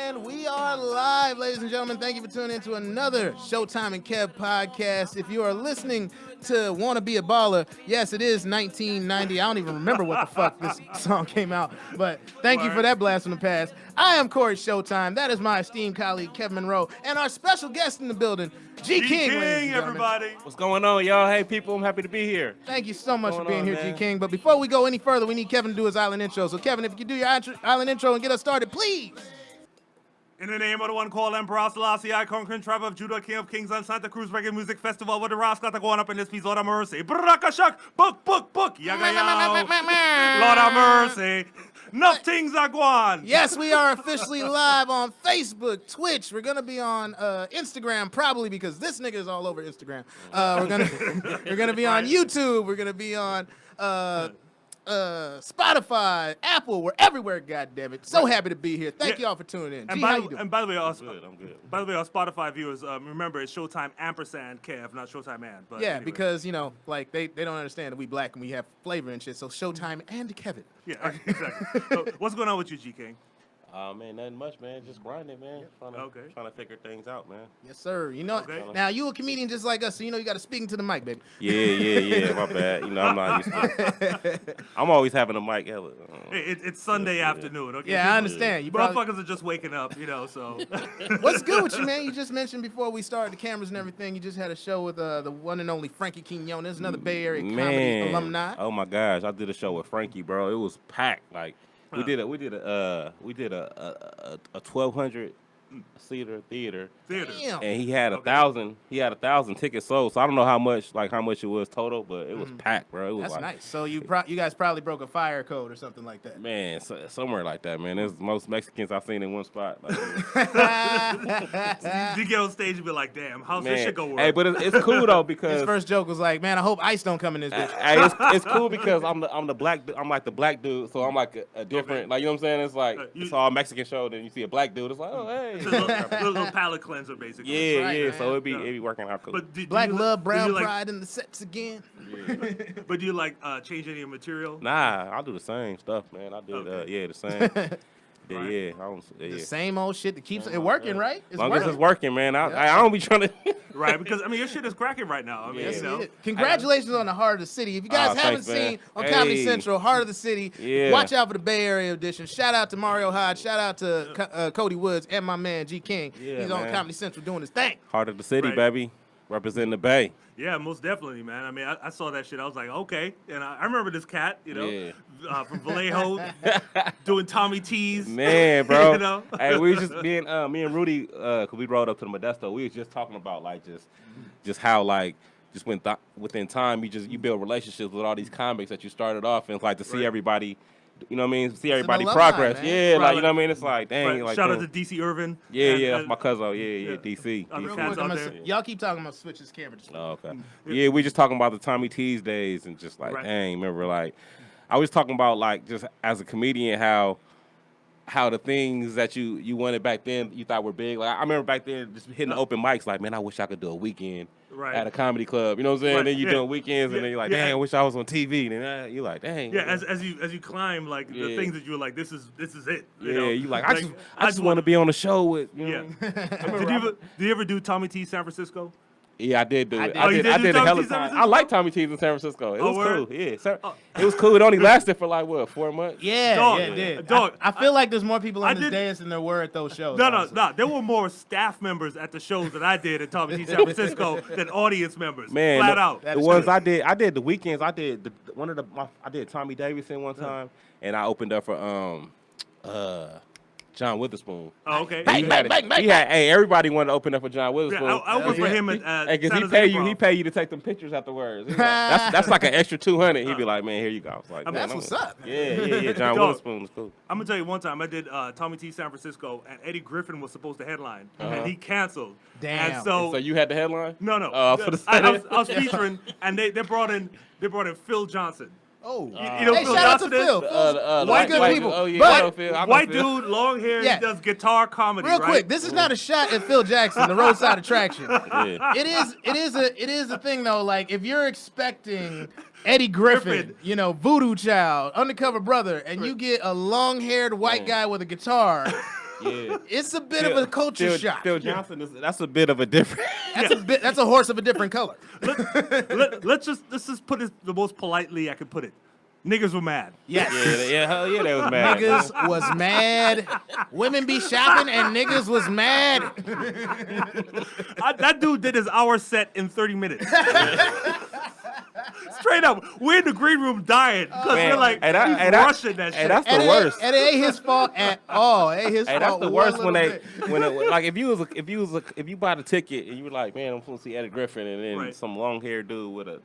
And we are live, ladies and gentlemen. Thank you for tuning in to another Showtime and Kev podcast. If you are listening to Wanna Be a Baller, yes, it is 1990. I don't even remember what the fuck this song came out, but thank you for that blast from the past. I am Cory Showtime. That is my esteemed colleague, Kevin Munroe, and our special guest in the building, G King, everybody. What's going on, y'all? Hey, people, I'm happy to be here. Thank you so much for being here, G King. But before we go any further, we need Kevin to do his island intro. So, Kevin, if you could do your island intro and get us started, please. In the name of the one called Emperor Selassie, I conquering tribe of Judah, King of Kings on Santa Cruz Reggae Music Festival, with the rascal got going up in this piece, Lord of mercy. Brakashak, book, yaga yow. Lord of mercy. Enough things are going. Yes, we are officially live on Facebook, Twitch. We're gonna be on Instagram, probably because this nigga is all over Instagram. We're gonna be on YouTube. We're gonna be on Spotify, Apple. We're everywhere. God damn it! So happy to be here. Thank y'all for tuning in. And G, by, how you doing? and by the way, I'm good. By the way, our Spotify viewers, remember it's Showtime ampersand Kev, not Showtime and. But Yeah, anyway. because like they don't understand that we black and we have flavor and shit. So Showtime and Kevin. Yeah, exactly. So, what's going on with you, G King? Man, nothing much, man. Just grinding, man. Trying to figure things out, man. Yes, sir. You know, now you a comedian just like us, so you know you got to speak into the mic, baby. Yeah. My bad. You know, I'm not used to it. I'm always having a mic. Hella. It's Sunday afternoon. Okay. Yeah, I understand. You probably... Motherfuckers are just waking up, you know. So. What's good with you, man? You just mentioned before we started the cameras and everything. You just had a show with the one and only Frankie Quinones, another Bay Area comedy alumni. Oh my gosh, I did a show with Frankie, bro. It was packed. Like. We did a 1,200 seater theater. Damn. And he had 1,000. He had 1,000 tickets sold. So I don't know how much it was total, but it was packed, bro. It was That's nice. So you guys probably broke a fire code or something like that. Man, somewhere like that, man. There's most Mexicans I've seen in one spot. Like, you get on stage and be like, "Damn, how's this shit gonna work?" Hey, but it's cool though because his first joke was like, "Man, I hope ICE don't come in this bitch." Hey, it's cool because I'm like the black dude, so I'm like a different, like you know what I'm saying? It's like it's all Mexican show, then you see a black dude, it's like, oh hey. It's a little palate cleanser, basically. Yeah, right, so it'd be working out cool. But Black love, brown pride in the sets again. Yeah. But do you like change any of your material? Nah, I do the same stuff, man. I did the same. Right. The same old shit that keeps it working, right? As long as it's working, man. I don't be trying to. Right, because I mean your shit is cracking right now. I mean, you know. Congratulations on the Heart of the City. If you guys haven't seen on Comedy Central, Heart of the City, watch out for the Bay Area edition. Shout out to Mario Hodge. Shout out to Cody Woods and my man G King. He's on Comedy Central doing his thing. Heart of the City, baby. Representing the Bay. Yeah, most definitely, man. I mean, I saw that shit. I was like, okay. And I remember this cat, you know, from Vallejo, doing Tommy T's. Man, bro. You know? Hey, we was just me and Rudy, cause we rode up to the Modesto. We was just talking about like just how like just within time you build relationships with all these comics that you started off, and it's like to see everybody. You know what I mean? See everybody progress. Man. Yeah, right, like you know what I mean? It's like dang. Like, shout out to DC Irvin. Yeah, that's my cousin. Yeah, DC. Real quick, y'all keep talking about switch this camera. Oh, okay. Yeah, we just talking about the Tommy T's days and just like dang, remember like I was talking about like just as a comedian how the things that you wanted back then you thought were big. Like I remember back then just hitting the open mics like, man, I wish I could do a weekend at a comedy club. You know what I'm saying? Then you doing weekends and then you're like, dang, I wish I was on TV. And then you're like, dang. Yeah, as you climb like the things that you were like, this is it. You know? You like I just want to be on the show with you know. Did you ever do Tommy T San Francisco? Yeah, I did do it. I did a hell of time. I like Tommy T's in San Francisco. It was cool. Yeah, sir. It was cool. It only lasted for like 4 months. Yeah, it did. I feel like there's more people on this dance than there were at those shows. No. There were more staff members at the shows that I did at Tommy T San Francisco than audience members. Man, flat out. The ones I did the weekends. I did I did Tommy Davidson one time, and I opened up for John Witherspoon. Oh, okay. Everybody wanted to open up for John Witherspoon. Yeah, I opened for him at because he pay you to take them pictures afterwards. Like, that's like an extra $200. He'd be like, man, here you go. I was like, that's what's up. Yeah. John Witherspoon was cool. I'm gonna tell you one time I did Tommy T San Francisco, and Eddie Griffin was supposed to headline, and he canceled. Damn. And so you had the headline? No. I was featuring, and they brought in Phil Johnson. Oh, you know Phil shout out to Johnson Phil. White good people. Oh, yeah, but white dude, long hair, he does guitar comedy. Real quick, this is not a shot at Phil Jackson, the roadside attraction. It is a thing though. Like if you're expecting Eddie Griffin, you know, Voodoo Child, Undercover Brother, and you get a long-haired white guy with a guitar. Yeah. It's a bit of a culture shock. Phil Johnson that's a bit of a different. That's a horse of a different color. Let's just put it the most politely I could put it. Niggas were mad. Yes. Hell yeah, they was mad. Niggas was mad. Women be shopping and niggas was mad. That dude did his hour set in 30 minutes. Straight up, we're in the green room dying because we're like, he's rushing that shit. And that's the worst. And it ain't his fault at all. It ain't his fault. That's the worst when like if you bought a ticket and you were like, man, I'm supposed to see Eddie Griffin, and then some long haired dude with a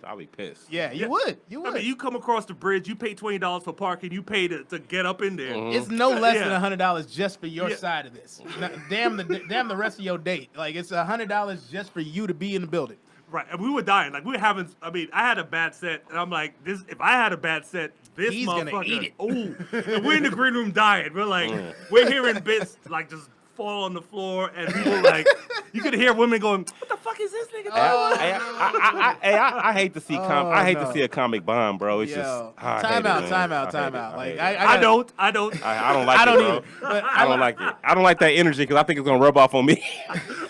I'll be pissed. Yeah, you would. I mean, you come across the bridge, you pay $20 for parking, you pay to get up in there. Mm-hmm. It's no less than $100 just for your side of this. Damn the rest of your date. Like it's $100 just for you to be in the building. Right, and we were dying. Like we were having. I mean, I had a bad set, and I'm like, this. If I had a bad set, he's motherfucker. Gonna eat it. Ooh, and we're in the green room dying. We're like, we're hearing bits like just fall on the floor, and people like, you could hear women going, "What the fuck is this nigga doing?" I hate to see to see a comic bomb, bro. It's just time out. Like I don't like it, bro. I don't like it. I don't like that energy because I think it's gonna rub off on me.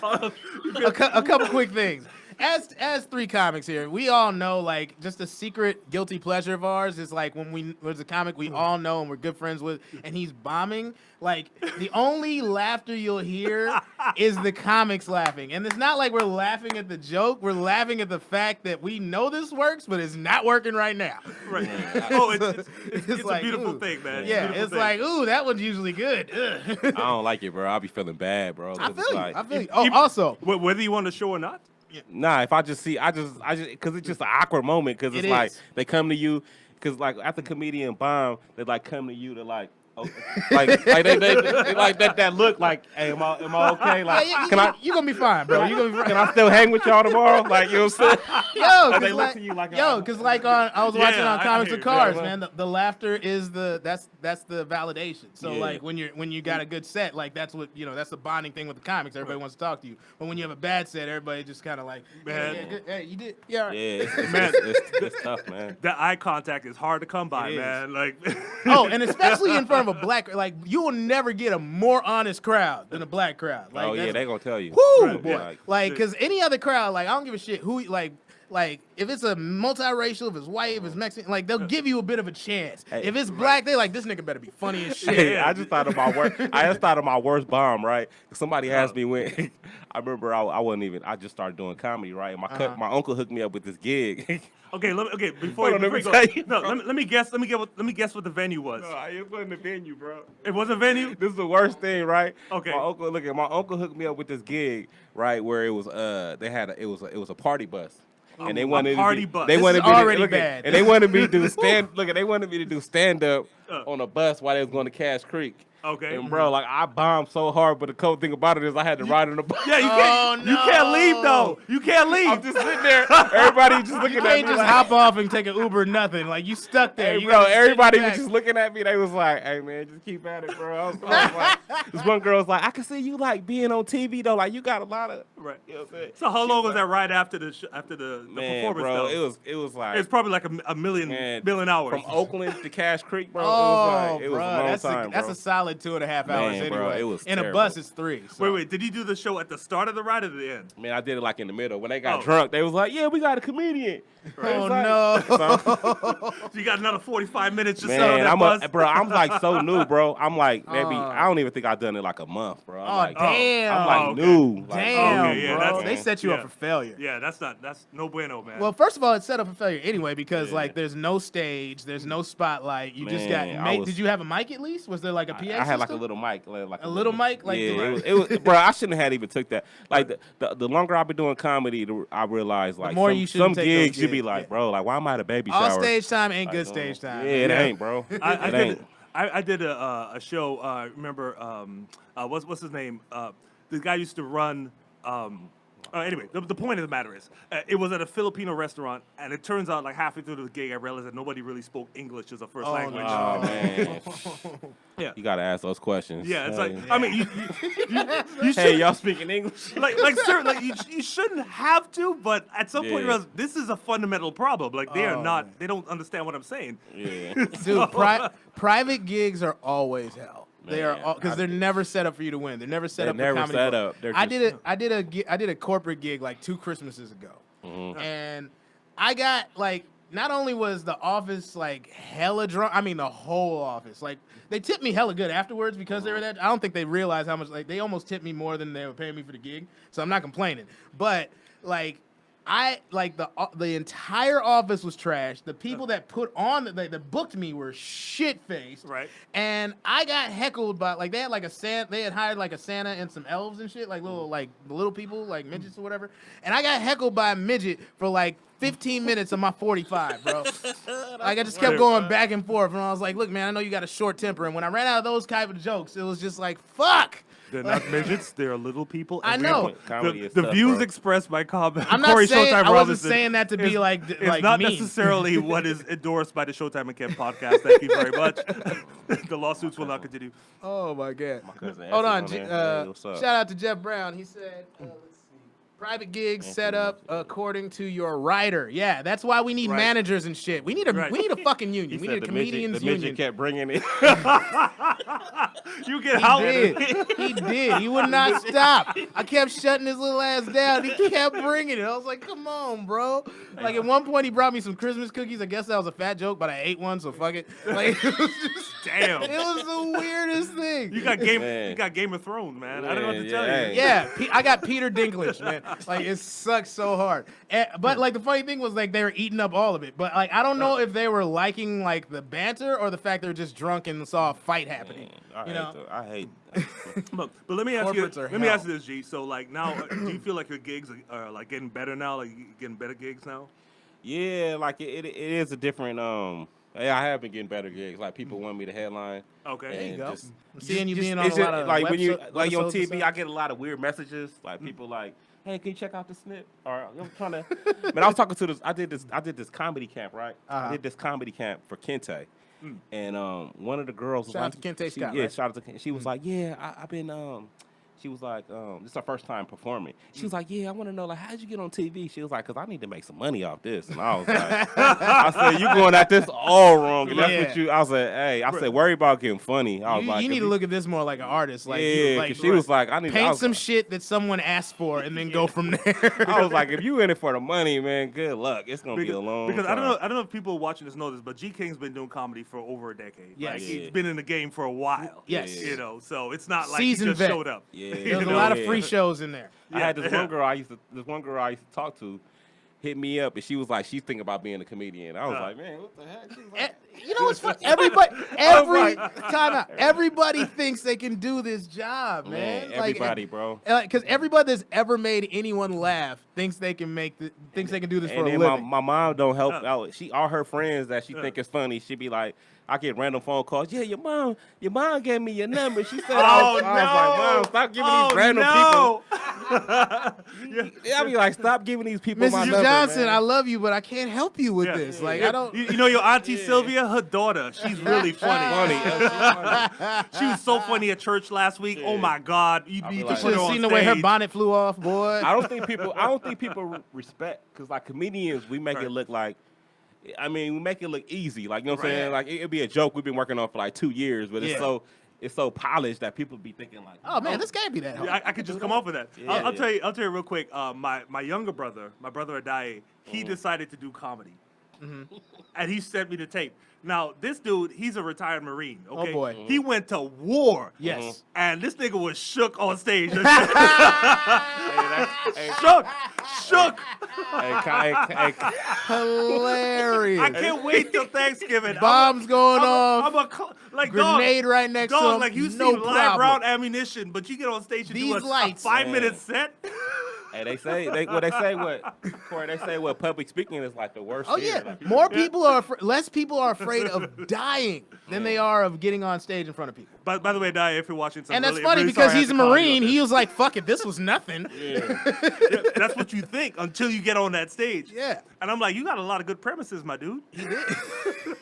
a couple quick things. As three comics here, we all know, like, just a secret guilty pleasure of ours is, like, when there's a comic we all know and we're good friends with, and he's bombing, like, the only laughter you'll hear is the comics laughing. And it's not like we're laughing at the joke. We're laughing at the fact that we know this works, but it's not working right now. Right. Oh, it's like, a beautiful thing, man. Yeah, it's like, ooh, that one's usually good. I don't like it, bro. I'll be feeling bad, bro. I feel you. Oh, also. Whether you want to show or not? Nah, if I just because it's just an awkward moment because it's like they come to you because like after comedian bomb they like come to you to like like they like that look like, hey, am I okay? Like, you gonna be fine, bro. You gonna be fine. Can I still hang with y'all tomorrow? Like, you know what I'm saying? Because I was watching on Comics with Cars, man. The laughter is that's the validation. So like when you got a good set, like that's what that's the bonding thing with the comics. Everybody wants to talk to you. But when you have a bad set, everybody just kind of like, hey, you did, yeah. It's tough, man. That eye contact is hard to come by, man. Like, and especially in front of a black, like you will never get a more honest crowd than a black crowd. Like, they gonna tell you. Woo, boy. Like, because any other crowd, like I don't give a shit who like if it's a multiracial, if it's white, if it's Mexican, like they'll give you a bit of a chance. If it's black, they like, this nigga better be funny as shit. Hey, I just thought of my worst bomb, right? Somebody asked me when I remember I just started doing comedy, right? And my uncle hooked me up with this gig. Before you go, let me guess what the venue was. No, it wasn't a venue, bro. It wasn't a venue? This is the worst thing, right? Okay. My uncle hooked me up with this gig, right, where it was it was a party bus. And they wanted bad. And they wanted me to do stand up on a bus while they was going to Cash Creek. Okay. And bro, like I bombed so hard, but the cool thing about it is I had to ride on the bus. Yeah, you can't leave though. You can't leave. I'm just sitting there. Everybody just looking at me. You can't just hop off and take an Uber, nothing. Like you stuck there. Hey, bro, everybody was just looking at me. They was like, "Hey man, just keep at it, bro." I was like, this one girl was like, "I can see you like being on TV though. Like you got a lot of right." You know what I'm saying? So how long was that right after the performance? Bro, though? it was like it's probably like a million hours from Oakland to Cash Creek, bro. Oh, it was a long time, that's a solid 2.5 hours. Anyway, bro, it was in terrible. a bus, it's 3. So. Wait, did you do the show at the start of the ride or the end? Man, I did it like in the middle. When they got drunk, they was like, "Yeah, we got a comedian." Right. Oh no! So you got another 45 minutes just on that bus. Bro, I'm like so new, bro. I'm like maybe I don't even think I've done it like a month, bro. Damn! I'm like new. Damn, bro. They set you up for failure. Yeah, that's no bueno, man. Well, first of all, it's set up for failure anyway because like there's no stage, there's no spotlight. You just got. Did you have a mic at least? Was there like a PA system? I had like a little mic, like a little mic. Like it was, bro. I shouldn't have even took that. Like the longer I've been doing comedy, I realized like some gigs you be like, bro, like why am I at a baby shower? All stage time ain't good stage time. Yeah, it ain't, bro. I did a show. Remember what's his name? The guy used to run. Anyway, the point of the matter is, it was at a Filipino restaurant, and it turns out, like, halfway through the gig, I realized that nobody really spoke English as a first language. Oh, man. Yeah. You got to ask those questions. Yeah, it's like, I mean, you should. Hey, y'all speaking English? Sir, you shouldn't have to, but at some point, you realize this is a fundamental problem. Like, they don't understand what I'm saying. Yeah. Dude, private gigs are always hell. They are all because they're never set up for you to win. They're never set up for comedy. Set up. I did a corporate gig like 2 Christmases ago, and I got like. Not only was the office like hella drunk, I mean the whole office. Like they tipped me hella good afterwards because they were there. I don't think they realized how much like they almost tipped me more than they were paying me for the gig. So I'm not complaining. But like the entire office was trash. The people that put on that booked me were shit faced. Right. And I got heckled by like they had like they had hired like a Santa and some elves and shit, like little people, like midgets or whatever. And I got heckled by a midget for like 15 minutes of my 45, bro. Like I just kept going back and forth, and I was like, "Look, man, I know you got a short temper." And when I ran out of those type of jokes, it was just like, "Fuck." They're not midgets. They're little people. I know. The views expressed by Cory saying, Showtime I wasn't Robinson saying that to be like not mean. necessarily what is endorsed by the Showtime and Kev podcast. Thank you very much. The lawsuits will not continue. Oh my god. cousin Hold on. Essex there. Hey, what's up? Shout out to Jeff Brown. He said, let's see. Private gigs set up according to your writer. Yeah, that's why we need managers and shit. We need a fucking union. We need a comedians union. The midget kept bringing it. You get out. He did. He would not stop. I kept shutting his little ass down. He kept bringing it. I was like, come on, bro. Like at one point he brought me some Christmas cookies. I guess that was a fat joke, but I ate one, so fuck it. Like it was just damn. It was the weirdest thing. You got Game of Thrones, man. I don't know what to tell you. Yeah, I got Peter Dinklage, man. Like it sucks so hard. But like the funny thing was like they were eating up all of it. But like I don't know if they were liking like the banter or the fact they were just drunk and saw a fight happening. I hate. Look, but let me ask you. Corporates are Let me hell. ask you this, G. So like now, do you feel like your gigs are like getting better now? Like you getting better gigs now? Yeah, like it is a different. Yeah, I have been getting better gigs. Like people want me to headline. Okay. There you and go. just- I'm seeing you just- being on a it's lot just, of like when you webso- like on webisodes and TV, stuff. I get a lot of weird messages. Like people like, hey, can you check out the snip? Or I'm trying to. Man, I was talking to this. I did this comedy camp, right? I did this comedy camp for Kente. And one of the girls was Shout out like, to Kente Scott, yeah, right? shout out to Kente. She was like, yeah, I've been she was like, this is her first time performing. She was like, yeah, I want to know, like, how'd you get on TV? She was like, because I need to make some money off this. And I was like, I said, you going at this all wrong. And that's what I said, hey, I said, worry about getting funny. I was like, you need to look at this more like an artist. Like, yeah, she was like, I need paint some shit that someone asked for and then go from there. I was like, if you in it for the money, man, good luck. It's gonna be a long because time. I don't know if people watching this know this, but G King's been doing comedy for over a decade. Yes. Like, he's been in the game for a while. Yes. You know, so it's not like Seasoned he just vet. showed up. Yeah. There's a lot of free shows in there. I had this one girl I used to talk to hit me up, and she was like, she's thinking about being a comedian. I was like, man, what the heck? She was like, You know what's funny? Everybody thinks they can do this job, man. everybody, bro. Because everybody that's ever made anyone laugh thinks they can thinks they can do this for And a then living. my mom don't help out. All her friends that she think is funny, she be like, I get random phone calls. Yeah, your mom gave me your number. She said, I was like, Mom, stop giving these random people. Yeah, I be like, stop giving these people my Mrs. number, Johnson, man. I love you, but I can't help you with this. Like, I don't. You know your auntie Sylvia, her daughter, she's really funny. She was so funny at church last week. Oh my God, you need to like, put her on Seen the way her stage. bonnet flew off, boy. I don't think people respect, because like comedians, we make it look like, I mean, we make it look easy. Like, you know what I'm saying? Like, it'd be a joke we've been working on for like 2 years, but it's so polished that people be thinking like, Oh man, this can't be that hard. I could just come up with that. Yeah, I'll tell you real quick. My younger brother, my brother Adaye, he decided to do comedy, and he sent me the tape. Now this dude, he's a retired Marine. Okay, boy. He went to war. Yes. And this nigga was shook on stage. Shook. Hilarious. I can't wait till Thanksgiving. Bombs going off. Like Grenade right next to him. Like you no see live problem. round ammunition, but you get on stage and These do a lights. 5-minute set. Hey, they say Cory, they say what public speaking is like the worst. Oh fear. yeah, Like, more people are less people are afraid of dying than they are of getting on stage in front of people. By the way, Adaye, if you're watching, And that's really, funny really because sorry I he's a had to call you Marine. on He was like, "Fuck it, this was nothing." this. That's what you think until you get on that stage. Yeah. And I'm like, you got a lot of good premises, my dude.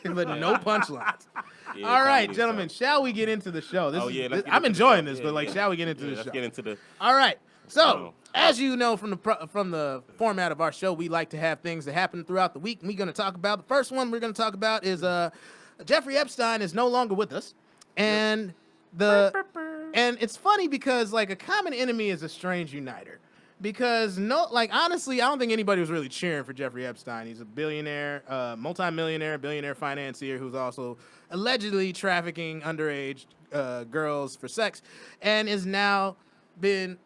But no punchlines. yeah, All right, comedy gentlemen, shall we get into the show? let's get I'm into the enjoying show. this, Yeah, but like, yeah. shall we get into the Let's show? get into the. All right. So, Oh. as you know from the format of our show, we like to have things that happen throughout the week. And we're going to talk about the first one we're going to talk about is Jeffrey Epstein is no longer with us, and And it's funny because like a common enemy is a strange uniter. Because honestly, I don't think anybody was really cheering for Jeffrey Epstein. He's a billionaire, multimillionaire, billionaire financier who's also allegedly trafficking underage girls for sex, and is now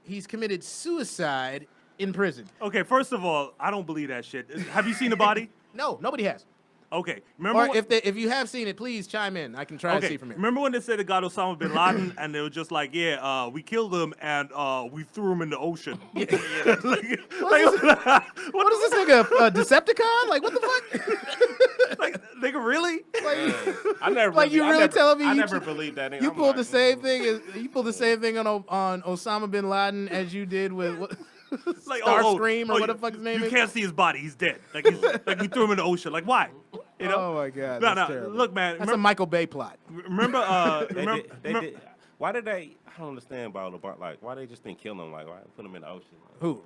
he's committed suicide in prison. Okay, first of all, I don't believe that shit. Have you seen the body? No, nobody has. Okay, remember? Or if you have seen it, please chime in. I can try to see from here. Remember when they said they got Osama bin Laden and they were just like, we killed him and we threw him in the ocean. What is this nigga, a Decepticon? Like, what the fuck? Like, nigga, really? I never. Like, you really telling me I never believed that. You pulled the same thing on Osama bin Laden as you did with like Starscream or what the fuck his name is? You can't see his body. He's dead. Like we threw him in the ocean. Like, why? You know? Oh my God. No. Terrible. Look, man. That's a Michael Bay plot. Remember? Why did they? I don't understand about like why they just didn't kill him? Like why put him in the ocean? Like, Who?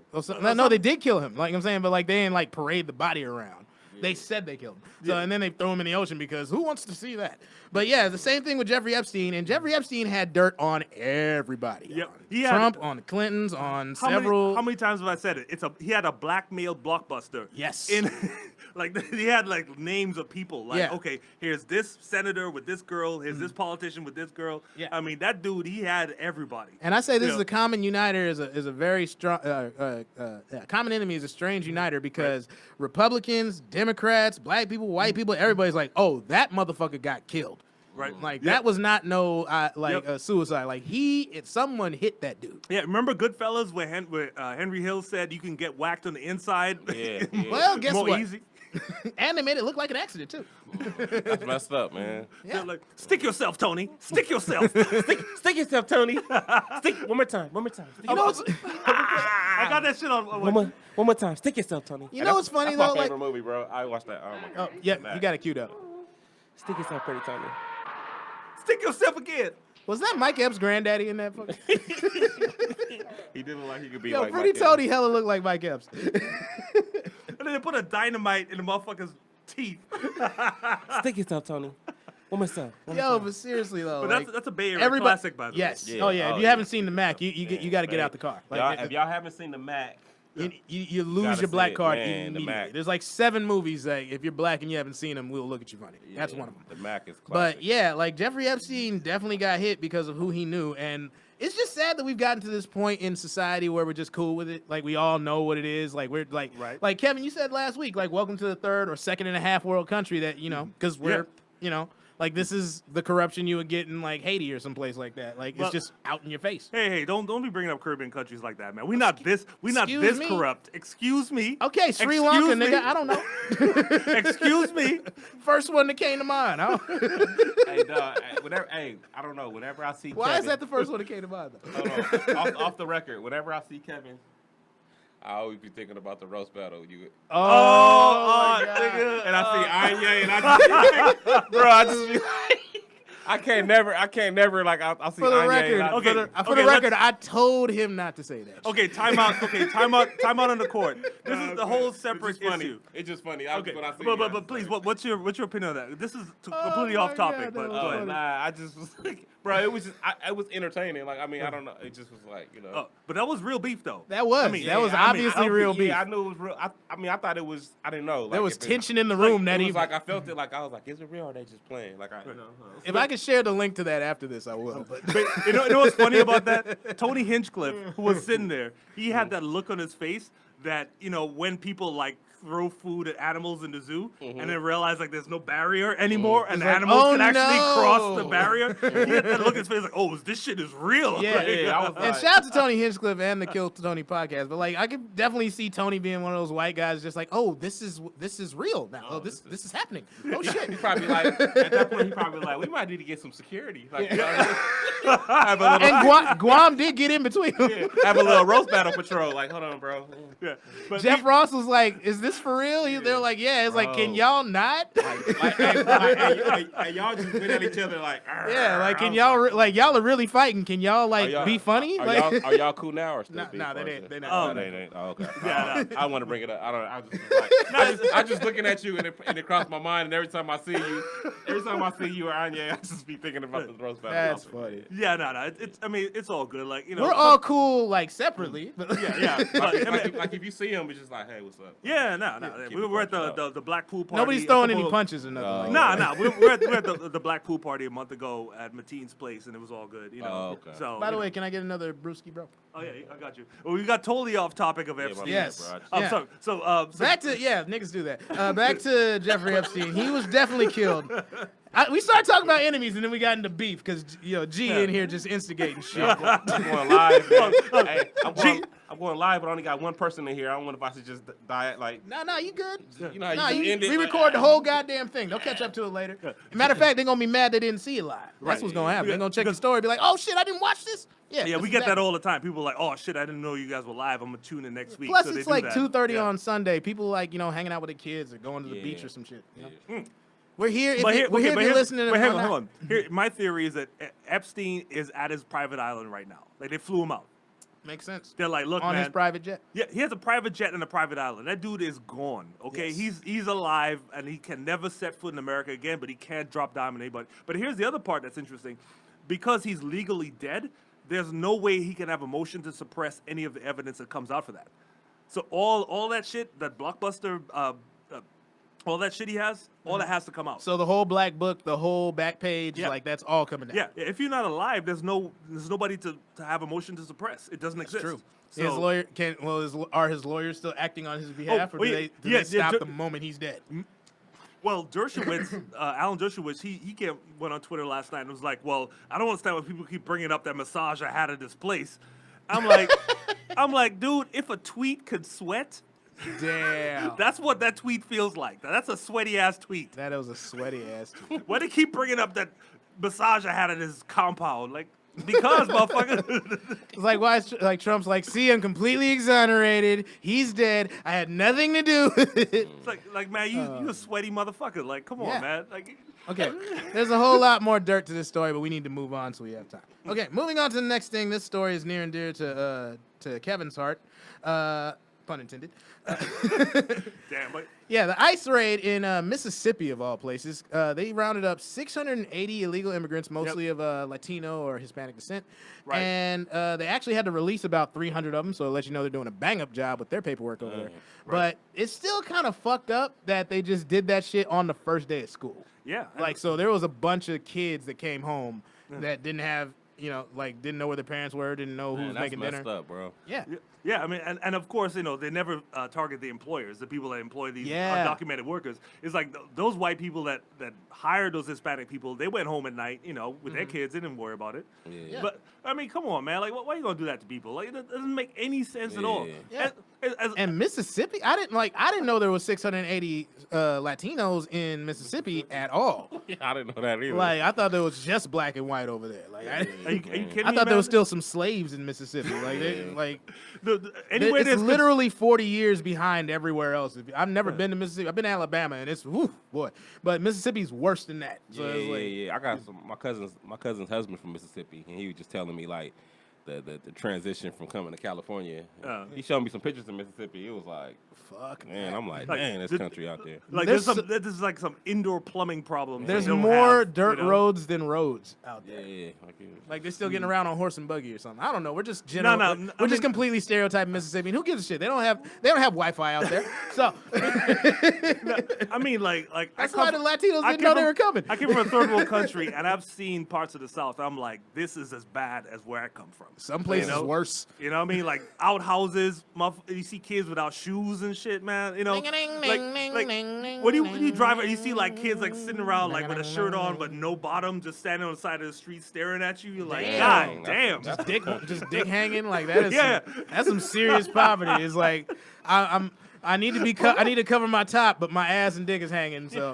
No, they did kill him. Like I'm saying, but like they didn't like parade the body around. They said they killed him. So and then they throw him in the ocean because who wants to see that? But yeah, the same thing with Jeffrey Epstein. And Jeffrey Epstein had dirt on everybody. Yep. On Trump, on the Clintons, on several. How many times have I said it? He had a blackmail blockbuster. Yes. Like he had like names of people. Like okay, here's this senator with this girl. Here's this politician with this girl. Yeah. I mean that dude. He had everybody. And I say this is a common uniter. Is a very strong common enemy is a strange uniter because Republicans, Democrats, black people, white people, everybody's like, oh, that motherfucker got killed. Right. Like that was not a suicide. Like someone hit that dude. Yeah. Remember Goodfellas where Henry Hill said you can get whacked on the inside. Yeah. Well, guess more what? Easy. And they made it look like an accident too. That's messed up, man. Yeah. Like, stick yourself, Tony. Stick yourself. Stick yourself, Tony. Stick one more time. You know what's I got that shit on. One more time. Stick yourself, Tony. You know what's funny that's though? my favorite movie, bro. I watched that. Oh my God. Oh yeah, you got it queued up. Stick yourself, pretty Tony. Stick yourself again. Was that Mike Epps' granddaddy in that fucking? He didn't look like he could be Yo, like Pretty Mike Tony hella looked like Mike Epps. And then they put a dynamite in the motherfucker's teeth. Stick yourself, Tony. One more time. Yo, but seriously though, But like, that's a Bay Area classic, by the way. Yes. Yeah. Oh yeah. Oh, If you haven't seen the Mac, you got to get out the car. Like, If y'all haven't seen the Mac, you lose gotta your black see it, card man, the immediately. Mac. There's like 7 movies that if you're black and you haven't seen them, we'll look at you funny. That's one of them. The Mac is classic. But yeah, like Jeffrey Epstein definitely got hit because of who he knew, and it's just sad that we've gotten to this point in society where we're just cool with it. Like we all know what it is. Like we're like, like Kevin, you said last week, like welcome to the third or second and a half world country that because we're like this is the corruption you would get in like Haiti or someplace like that. Like it's just out in your face. Hey, don't be bringing up Caribbean countries like that, man. We not this me? corrupt. Excuse me. Okay, Sri Lanka, nigga. I don't know. Excuse me. First one that came to mind. Hey, dog. I don't know. Whenever I see Why Kevin, is that the first one that came to mind though? Hold on. off the record. Whenever I see Kevin, I always be thinking about the roast battle. Oh my God. Nigga. And I see Anye, and I just, bro, I just be like, I can't never like I see For the Anye. record, and for the record, I told him not to say that. Okay, time out. Okay, time out on the court. This is the whole separate issue. It's just funny. Okay, When I see but please, what's your opinion on that? This is completely off topic, but go ahead. Nah, I just was like, bro, it was just, it was entertaining. Like, I mean, I don't know, it just was like, But that was real beef, though. That was. That was obviously real beef. Yeah, I knew it was real. I thought it was. I didn't know. Like, There was tension in the room that it was evening. like I felt it. Like I was like, is it real or are they just playing? Like If I could share the link to that after this, I will. But You know what's funny about that? Tony Hinchcliffe, who was sitting there, he had that look on his face that, when people like throw food at animals in the zoo and then realize like there's no barrier anymore and the like, animals oh, can actually no. cross the barrier. He had that look on his face like, oh, this shit is real. yeah, I was and like, shout out to Tony Hinchcliffe and the Kill Tony podcast. But like, I could definitely see Tony being one of those white guys, just like, oh, this is real now. Oh, this is happening. Oh shit. He probably like at that point. He probably like, we might need to get some security. Like, have a little, And Guam did get in between them. have a little roast battle patrol. Like, hold on, bro. Yeah. But Jeff Ross was like, is this this for real? They're like, yeah. It's like, can Bro. y'all not? Hey, y'all just been at each other like, Yeah, like, can y'all like y'all are really fighting? Can y'all like be funny? Are y'all cool now or still? Nah, they ain't. They not. Oh, they ain't. Oh, okay. Yeah, I want to bring it up. I'm just looking at you and it crossed my mind. And every time I see you or Anya, I just be thinking about the roast battle. That's funny. Yeah, no. I mean, it's all good. Like, you know, We're all cool like separately. But yeah. But, I mean, Like if you see him, it's just like, hey, what's up? yeah, no. We were at the black pool party. nobody's throwing any punches or nothing. Nah. We're at the black pool party a month ago at Mateen's place, and it was all good. You know. Oh, okay. So, By the way, can I get another brewski, bro? oh yeah, I got you. Well, we got totally off topic of Epstein. Yes. I'm sorry. So Back to niggas do that. Back to Jeffrey Epstein. He was definitely killed. We started talking about enemies and then we got into beef because G in here just instigating shit. I'm going live. Man. Hey, I'm going live, but I only got one person in here. I don't want if I should just die like. No, you good. You know how you end it. We record the whole goddamn thing. They'll catch up to it later. Matter of fact, they're gonna be mad they didn't see it live. That's what's gonna happen. They're gonna check the story, be like, "Oh shit, I didn't watch this." Yeah, we get that all the time. People are like, "Oh shit, I didn't know you guys were live. I'm gonna tune in next week." Plus, so it's like 2:30 Yeah. on Sunday. People like hanging out with their kids or going to the beach or some shit. You know? Yeah. We're here. But We're here if you're listening. But hang on. Here, my theory is that Epstein is at his private island right now. Like they flew him out. Makes sense. They're like, look, on man, his private jet. Yeah, he has a private jet and a private island. That dude is gone. Okay, Yes. he's alive and he can never set foot in America again. But he can't drop dime on anybody. But here's the other part that's interesting, because he's legally dead. There's no way he can have a motion to suppress any of the evidence that comes out for that. So all that shit, that blockbuster, all that shit he has, all that has to come out. So the whole black book, the whole back page, like that's all coming down. Yeah, if you're not alive, there's nobody to have a motion to suppress. It doesn't exist. True. So, His lawyer are his lawyers still acting on his behalf, or do they stop the moment he's dead? Well, Dershowitz, Alan Dershowitz, he went on Twitter last night and was like, "Well, I don't understand why people keep bringing up that massage I had at this place." I'm like, dude, if a tweet could sweat, Damn. that's what that tweet feels like. That's a sweaty ass tweet. That was a sweaty ass tweet. Why they keep bringing up that massage I had at his compound? Like, because motherfucker. It's like, why is like Trump's like, see, I'm completely exonerated. He's dead. I had nothing to do with it. It's like man, you a sweaty motherfucker. Like, come on, man. Like, okay, there's a whole lot more dirt to this story, but we need to move on so we have time. Okay, moving on to the next thing. This story is near and dear to Kevin's heart. Pun intended. damn, but Yeah, the ICE raid in Mississippi, of all places, they rounded up 680 illegal immigrants, mostly of Latino or Hispanic descent. Right. And they actually had to release about 300 of them, so it lets you know they're doing a bang-up job with their paperwork over there. But it's still kind of fucked up that they just did that shit on the first day of school. yeah, Like, so there was a bunch of kids that came home that didn't have, didn't know where their parents were, didn't know who was making dinner. That's messed up, bro. Yeah. Yeah, I mean, and of course, they never target the employers, the people that employ these undocumented workers. It's like those white people that hired those Hispanic people, they went home at night, with their kids. They didn't worry about it. Yeah. But, I mean, come on, man. Like, why are you going to do that to people? Like, it doesn't make any sense at all. Yeah. And Mississippi, I didn't know there was 680 Latinos in Mississippi at all. I didn't know that either. Like, I thought there was just black and white over there. Like, are you kidding me, I thought there man? was still some slaves in Mississippi. Like, Anywhere it's there's literally 40 years behind everywhere else. I've never been to Mississippi. I've been to Alabama, and it's boy. But Mississippi's worse than that. So it's like, I got my cousin's husband from Mississippi, and he was just telling me like the transition from coming to California. He showed me some pictures of Mississippi. It was like, fuck, man. I'm like, Like, dang, this country out there. Like, There's this is like some indoor plumbing problems. There's they don't more have, dirt roads than roads out there. Yeah. Like they're still getting around on horse and buggy or something. I don't know. We're just we're just completely stereotyping Mississippi. And who gives a shit? They don't have Wi-Fi out there. So I mean, like that's why the Latinos didn't know they were coming. I came from a third world country, and I've seen parts of the South. I'm like, this is as bad as where I come from. Some places worse. You know what I mean? Like outhouses, you see kids without shoes and shit, man. When you drive and you see like kids like sitting around like with a shirt on but no bottom, just standing on the side of the street staring at you. You're like, God damn. Just dick hanging like that is that's some serious poverty. It's like I'm I need to cover my top, but my ass and dick is hanging. So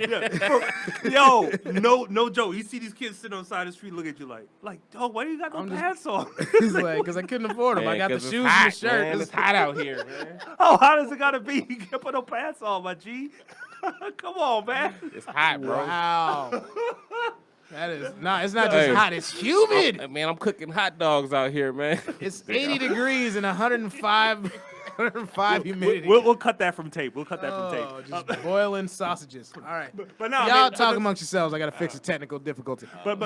Yo, no joke. You see these kids sitting on the side of the street, look at you like, dog, why you got no pants on? He's like, because I couldn't afford them. Man, I got the 'cause it's shoes hot, and the shirt. Man. It's hot out here, man. How hot is it gotta be? You can't put no pants on, my G. Come on, man. It's hot, bro. Wow. That is not. It's not just hot. It's humid. Man, I'm cooking hot dogs out here, man. It's 80 degrees and 105 humidity. We'll cut that from tape. We'll cut that from tape. Just boiling sausages. All right. But no, y'all talk amongst yourselves. I got to fix a technical difficulty. But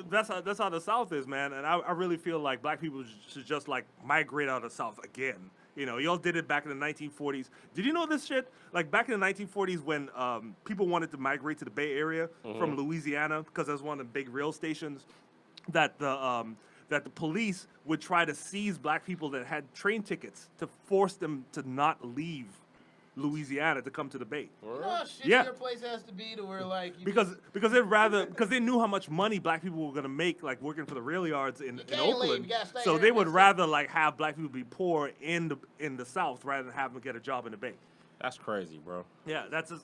that's that's how the South is, man. And I really feel like black people should just like migrate out of the South again. You know, y'all did it back in the 1940s. Did you know this shit? Like back in the 1940s when people wanted to migrate to the Bay Area from Louisiana because that's one of the big rail stations, that the police would try to seize black people that had train tickets to force them to not leave Louisiana to come to the Bay. You know how shitty your place has to be to where like because they knew how much money black people were gonna make like working for the rail yards in Oakland. So they would rather like have black people be poor in the South rather than have them get a job in the Bay. That's crazy, bro. Yeah, that's just,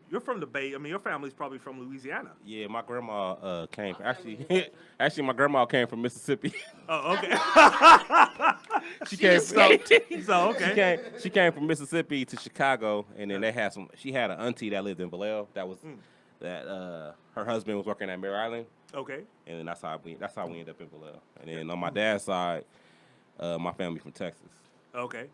you're from the Bay. I mean, your family's probably from Louisiana. Yeah, my grandma came from, actually my grandma came from Mississippi. Oh, okay. She came okay. She came from Mississippi to Chicago, and then she had an auntie that lived in Vallejo. That was her husband was working at Mare Island. Okay. And then that's how we ended up in Vallejo. And then on my dad's side, my family from Texas. Okay.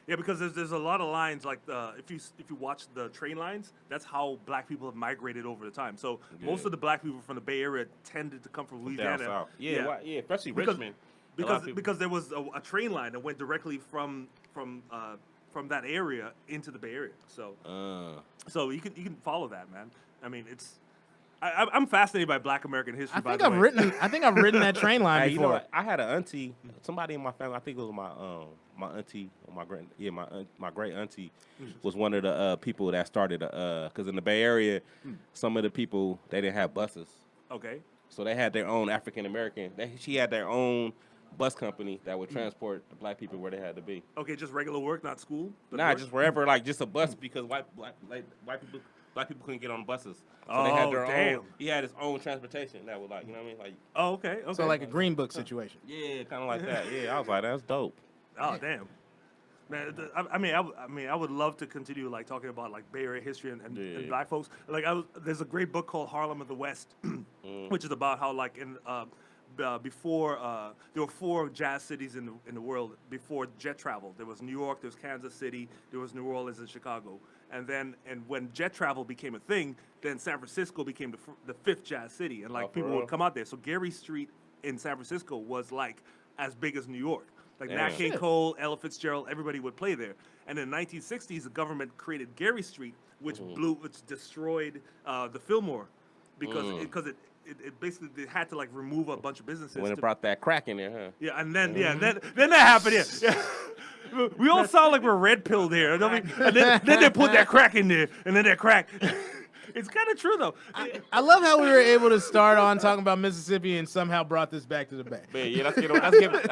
Yeah, because there's a lot of lines like if you watch the train lines, that's how black people have migrated over the time. So most of the black people from the Bay Area tended to come from Louisiana. Down south. Yeah, especially Richmond. Because there was a train line that went directly from that area into the BayArea. So so you can follow that, man. I mean, I'm fascinated by Black American history. I think I've ridden that train line before. You know, I had an auntie, somebody in my family. I think it was my auntie, my great auntie was one of the people that started because in the Bay Area, some of the people they didn't have buses. Okay. So they had their own African American. She had their own bus company that would transport the black people where they had to be. Okay, just regular work, not school. Just wherever, like just a bus because black people couldn't get on buses. So they had their own. He had his own transportation that was like, you know what I mean? Like, okay. So like a Green Book situation. Yeah, kind of like that. Yeah, I was like, that's dope. Oh, damn. Man, I would love to continue like talking about like Bay Area history and black folks. Like there's a great book called Harlem of the West, which is about how like before there were 4 jazz cities in the world before jet travel. There was New York, there was Kansas City, there was New Orleans, and Chicago. And when jet travel became a thing, then San Francisco became the 5th jazz city, and like people would come out there. So Gary Street in San Francisco was like as big as New York. Like Nat King Cole, Ella Fitzgerald, everybody would play there. And in the 1960s, the government created Gary Street, which destroyed the Fillmore because it basically they had to like remove a bunch of businesses. When it brought that crack in there, huh? Yeah, and then then that happened. Yeah. We all sound like we're red pilled here. And then they put that crack in there, and then that crack. It's kind of true though. I love how we were able to start on talking about Mississippi and somehow brought this back to the Bay. Yeah, let's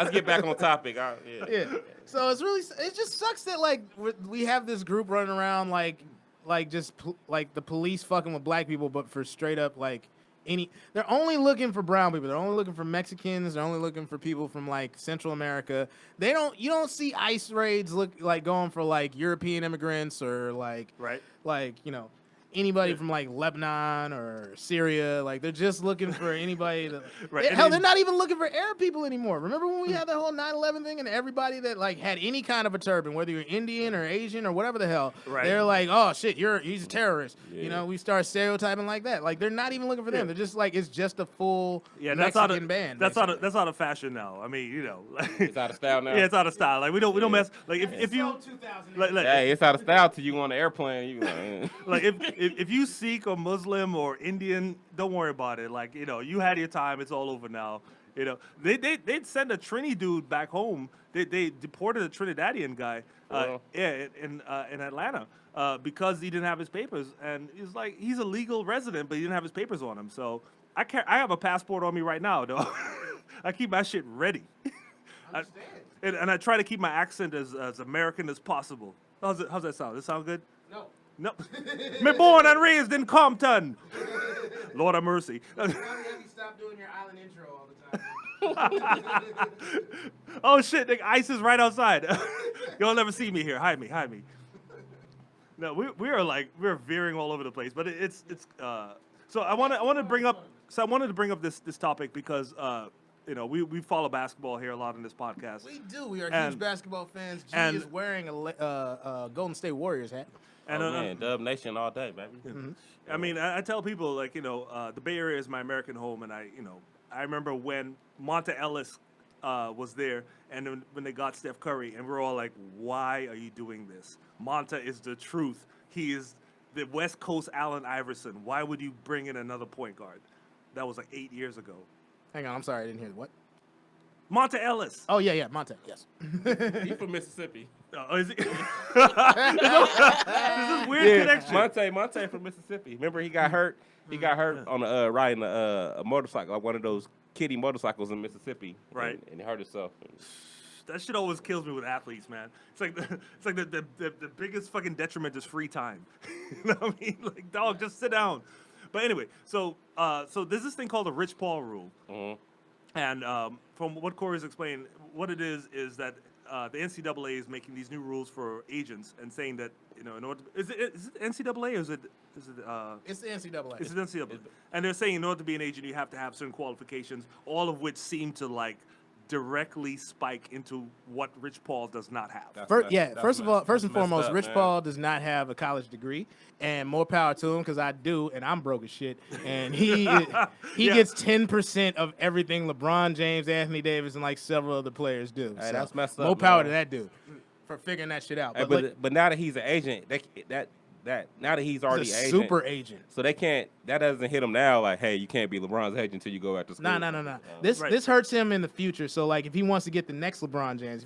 get back on topic. Yeah. So it just sucks that like we have this group running around like the police fucking with black people, but for straight up like they're only looking for brown people. They're only looking for Mexicans. They're only looking for people from like Central America. You don't see ICE raids going for like European immigrants or like anybody from like Lebanon or Syria. Like they're just looking for anybody that hell, they're not even looking for Arab people anymore. Remember when we had that whole 9/11 thing and everybody that like had any kind of a turban, whether you're Indian or Asian or whatever the hell, they're like, oh shit, he's a terrorist. Yeah. You know, we start stereotyping like that. Like they're not even looking for them. They're just like it's just a full Mexican band. That's out of fashion now. I mean, you know, it's out of style now. Yeah, it's out of style. Like we don't mess. Like if you hey, it's out of style till you on the airplane. You like if you Sikh or Muslim or Indian, don't worry about it. Like, you know, you had your time. It's all over now. You know, they'd send a Trini dude back home. They deported a Trinidadian guy, in Atlanta, because he didn't have his papers. And he's a legal resident, but he didn't have his papers on him. So I have a passport on me right now, though. I keep my shit ready. And I try to keep my accent as American as possible. How's that sound? Does it sound good? No. No. Me born and raised in Compton. Lord have mercy. Have you stop doing your island intro all the time? Oh shit, nigga, ICE is right outside. Y'all never see me here. Hide me. No, we're veering all over the place, but it's so I wanted to bring up this topic because we follow basketball here a lot in this podcast. We do. We are huge basketball fans. G is wearing a Golden State Warriors hat. And Dub Nation all day, baby. Mm-hmm. I mean, I tell people the Bay Area is my American home, and I remember when Monta Ellis was there, and then when they got Steph Curry, and we're all like, why are you doing this? Monta is the truth. He is the West Coast Allen Iverson. Why would you bring in another point guard? That was like 8 years ago. Hang on, I'm sorry, I didn't hear what? Monta Ellis. Oh, yeah, Monta, yes. He's from Mississippi. Oh, is he? There's this weird connection. Monte from Mississippi. Remember, he got hurt. He got hurt on riding a motorcycle, like one of those kiddie motorcycles in Mississippi. Right. And he hurt himself. That shit always kills me with athletes, man. It's like the biggest fucking detriment is free time. You know what I mean? Like, dog, just sit down. But anyway, so there's this thing called the Rich Paul rule. Mm-hmm. And from what Cory's explained, what it is that the NCAA is making these new rules for agents and saying that in order is it NCAA or is it it's the NCAA. It's the NCAA. And they're saying in order to be an agent you have to have certain qualifications, all of which seem to directly spike into what Rich Paul does not have. First and foremost, Rich Paul does not have a college degree, and more power to him because I do, and I'm broke as shit. And he gets 10% of everything LeBron James, Anthony Davis, and several other players do. Hey, so that's messed up. More power to that dude for figuring that shit out. Hey, but now that he's an agent, now that he's already an super agent, so they can't. That doesn't hit him now. Like, hey, you can't be LeBron's agent until you go back to school. No. This hurts him in the future. So if he wants to get the next LeBron James,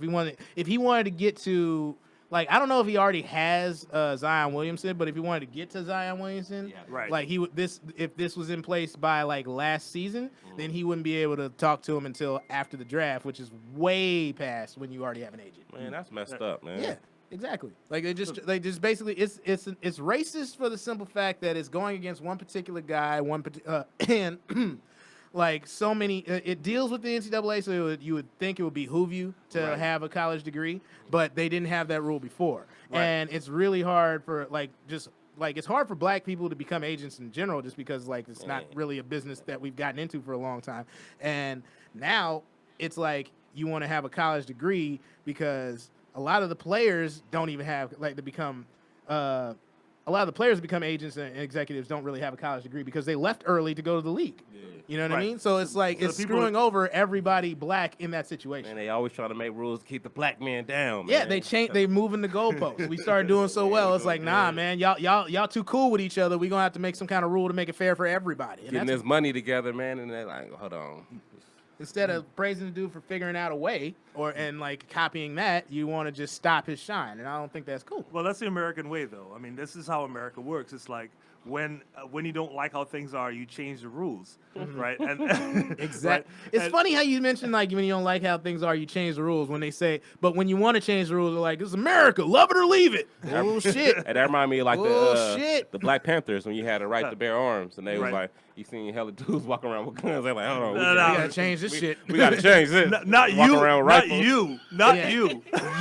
if he wanted to get to I don't know if he already has Zion Williamson, but if he wanted to get to Zion Williamson, he would if this was in place by last season, then he wouldn't be able to talk to him until after the draft, which is way past when you already have an agent. Man, that's messed up, man. Yeah. Exactly. They just basically it's racist for the simple fact that it's going against one particular guy, and so many. It deals with the NCAA, so you would think it would behoove you to have a college degree, but they didn't have that rule before, and it's really hard for it's hard for black people to become agents in general, just because it's not really a business that we've gotten into for a long time, and now it's you want to have a college degree because a lot of the players don't even have to become. A lot of the players become agents and executives don't really have a college degree because they left early to go to the league. Yeah. You know what I mean? So it's it's screwing over everybody black in that situation. And they always try to make rules to keep the black man down. Yeah, man. they moving the goalposts. We started doing so well. It's nah, man, y'all too cool with each other. We're gonna have to make some kind of rule to make it fair for everybody. Getting this money together, man, and they're hold on. Instead of praising the dude for figuring out a way and copying that, you want to just stop his shine, and I don't think that's cool. Well, that's the American way, though. I mean, this is how America works. It's when you don't like how things are, you change the rules, right? And exactly. It's funny how you mentioned when you don't like how things are, you change the rules. When they say, but when you want to change the rules, they're it's America, love it or leave it. Bullshit. And that reminded me of the Black Panthers when you had a right to bear arms, and they was you seen hella dudes walking around with guns. They're hold on, we gotta change this shit. We gotta change this. Not you.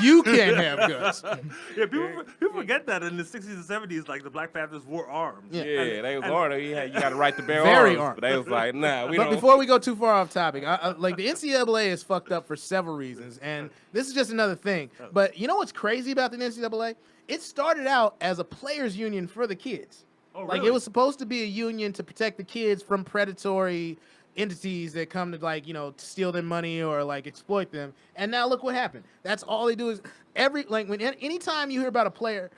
You can't have guns. Yeah, people forget that in the 60s and 70s, the Black Panthers wore arms. Yeah, they was armed. You got a right to bear very arms. But they was nah, we but don't. Before we go too far off topic, the NCAA is fucked up for several reasons, and this is just another thing. But you know what's crazy about the NCAA? It started out as a players' union for the kids. Oh, really? It was supposed to be a union to protect the kids from predatory entities that come to steal their money or exploit them. And now look what happened. That's all they do is anytime you hear about a player,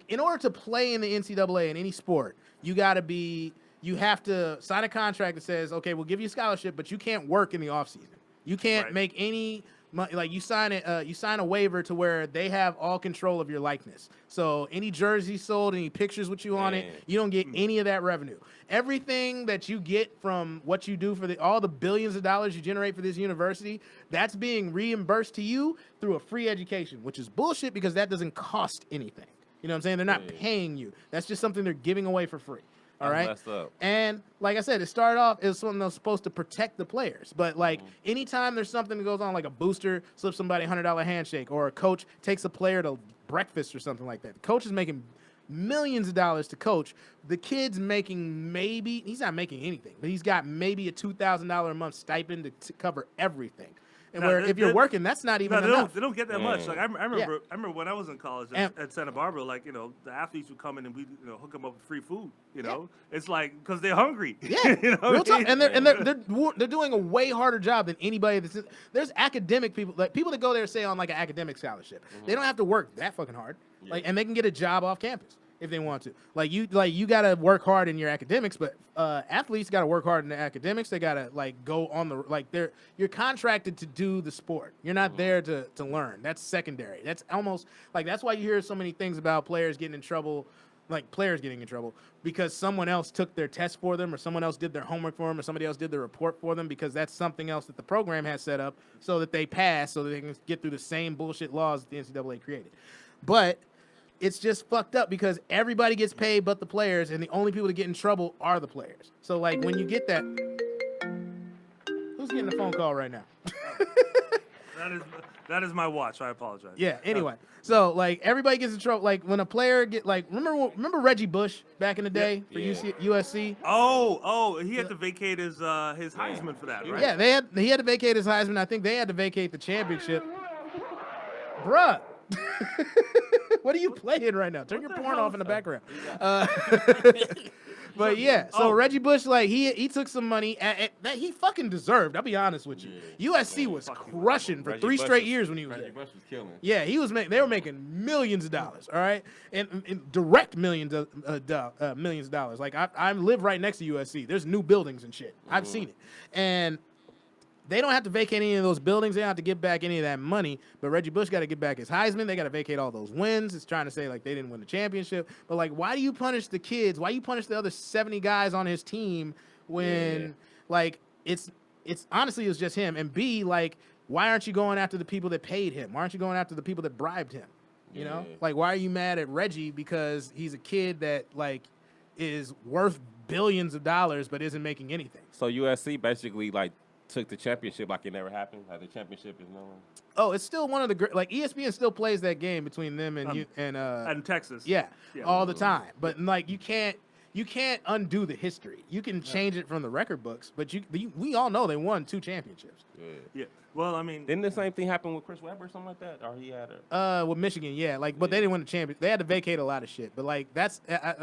in order to play in the NCAA in any sport, you have to sign a contract that says, okay, we'll give you a scholarship, but you can't work in the off season. You can't make any Like you sign a waiver to where they have all control of your likeness. So any jersey sold, any pictures with you on it, you don't get any of that revenue. Everything that you get from what you do for all the billions of dollars you generate for this university, that's being reimbursed to you through a free education, which is bullshit because that doesn't cost anything. You know what I'm saying? They're not paying you. That's just something they're giving away for free. All right. And like I said, it started off as something that was supposed to protect the players. But like anytime there's something that goes on, like a booster slips somebody $100 handshake, or a coach takes a player to breakfast or something like that, the coach is making millions of dollars to coach. The kid's making he's not making anything, but he's got maybe a $2,000 a month stipend to cover everything. And if you're working, that's not even enough. They don't get that much. Like I remember when I was in college at Santa Barbara, like, you know, the athletes would come in and we, you know, hook them up with free food. You know, it's like because they're hungry. Yeah, you know real talk. And they're doing a way harder job than anybody there's academic people, like people that go there say on like an academic scholarship. They don't have to work that fucking hard. Like, and they can get a job off campus if they want to. You gotta work hard in your academics, but athletes gotta work hard in their academics. They gotta go on you're contracted to do the sport. You're not there to learn. That's secondary. That's almost that's why you hear so many things about players getting in trouble, because someone else took their test for them, or someone else did their homework for them, or somebody else did the report for them, because that's something else that the program has set up so that they pass, so that they can get through the same bullshit laws that the NCAA created. But it's just fucked up because everybody gets paid but the players, and the only people that get in trouble are the players. So, when you get that... Who's getting a phone call right now? That is my watch. I apologize. Yeah, anyway. So, everybody gets in trouble. When a player remember Reggie Bush back in the day for USC? Oh, he had to vacate his Heisman for that, right? Yeah, he had to vacate his Heisman. I think they had to vacate the championship. Bruh. What are you playing right now? Turn your porn off in the background. But yeah, so Reggie Bush, he took some money that he fucking deserved. I'll be honest with you. USC was crushing for 3 straight years when he was there. Reggie Bush was killing. Yeah, they were making millions of dollars. All right, and direct millions of dollars. I live right next to USC. There's new buildings and shit. I've seen it, and they don't have to vacate any of those buildings. They don't have to give back any of that money. But Reggie Bush got to get back his Heisman. They got to vacate all those wins. It's trying to say they didn't win the championship. But why do you punish the kids? Why do you punish the other 70 guys on his team when it's honestly it was just him? And B, why aren't you going after the people that paid him? Why aren't you going after the people that bribed him? You know, why are you mad at Reggie because he's a kid that is worth billions of dollars but isn't making anything? So USC basically took the championship like it never happened. The championship is no one. Oh, it's still one of the great. ESPN still plays that game between them and Texas. Yeah, all the time. But you can't undo the history. You can change it from the record books, but we all know they won 2 championships. Yeah. Well, I mean, didn't the same thing happen with Chris Webber or something like that? Or he had with Michigan, but they didn't win the championship. They had to vacate a lot of shit. But I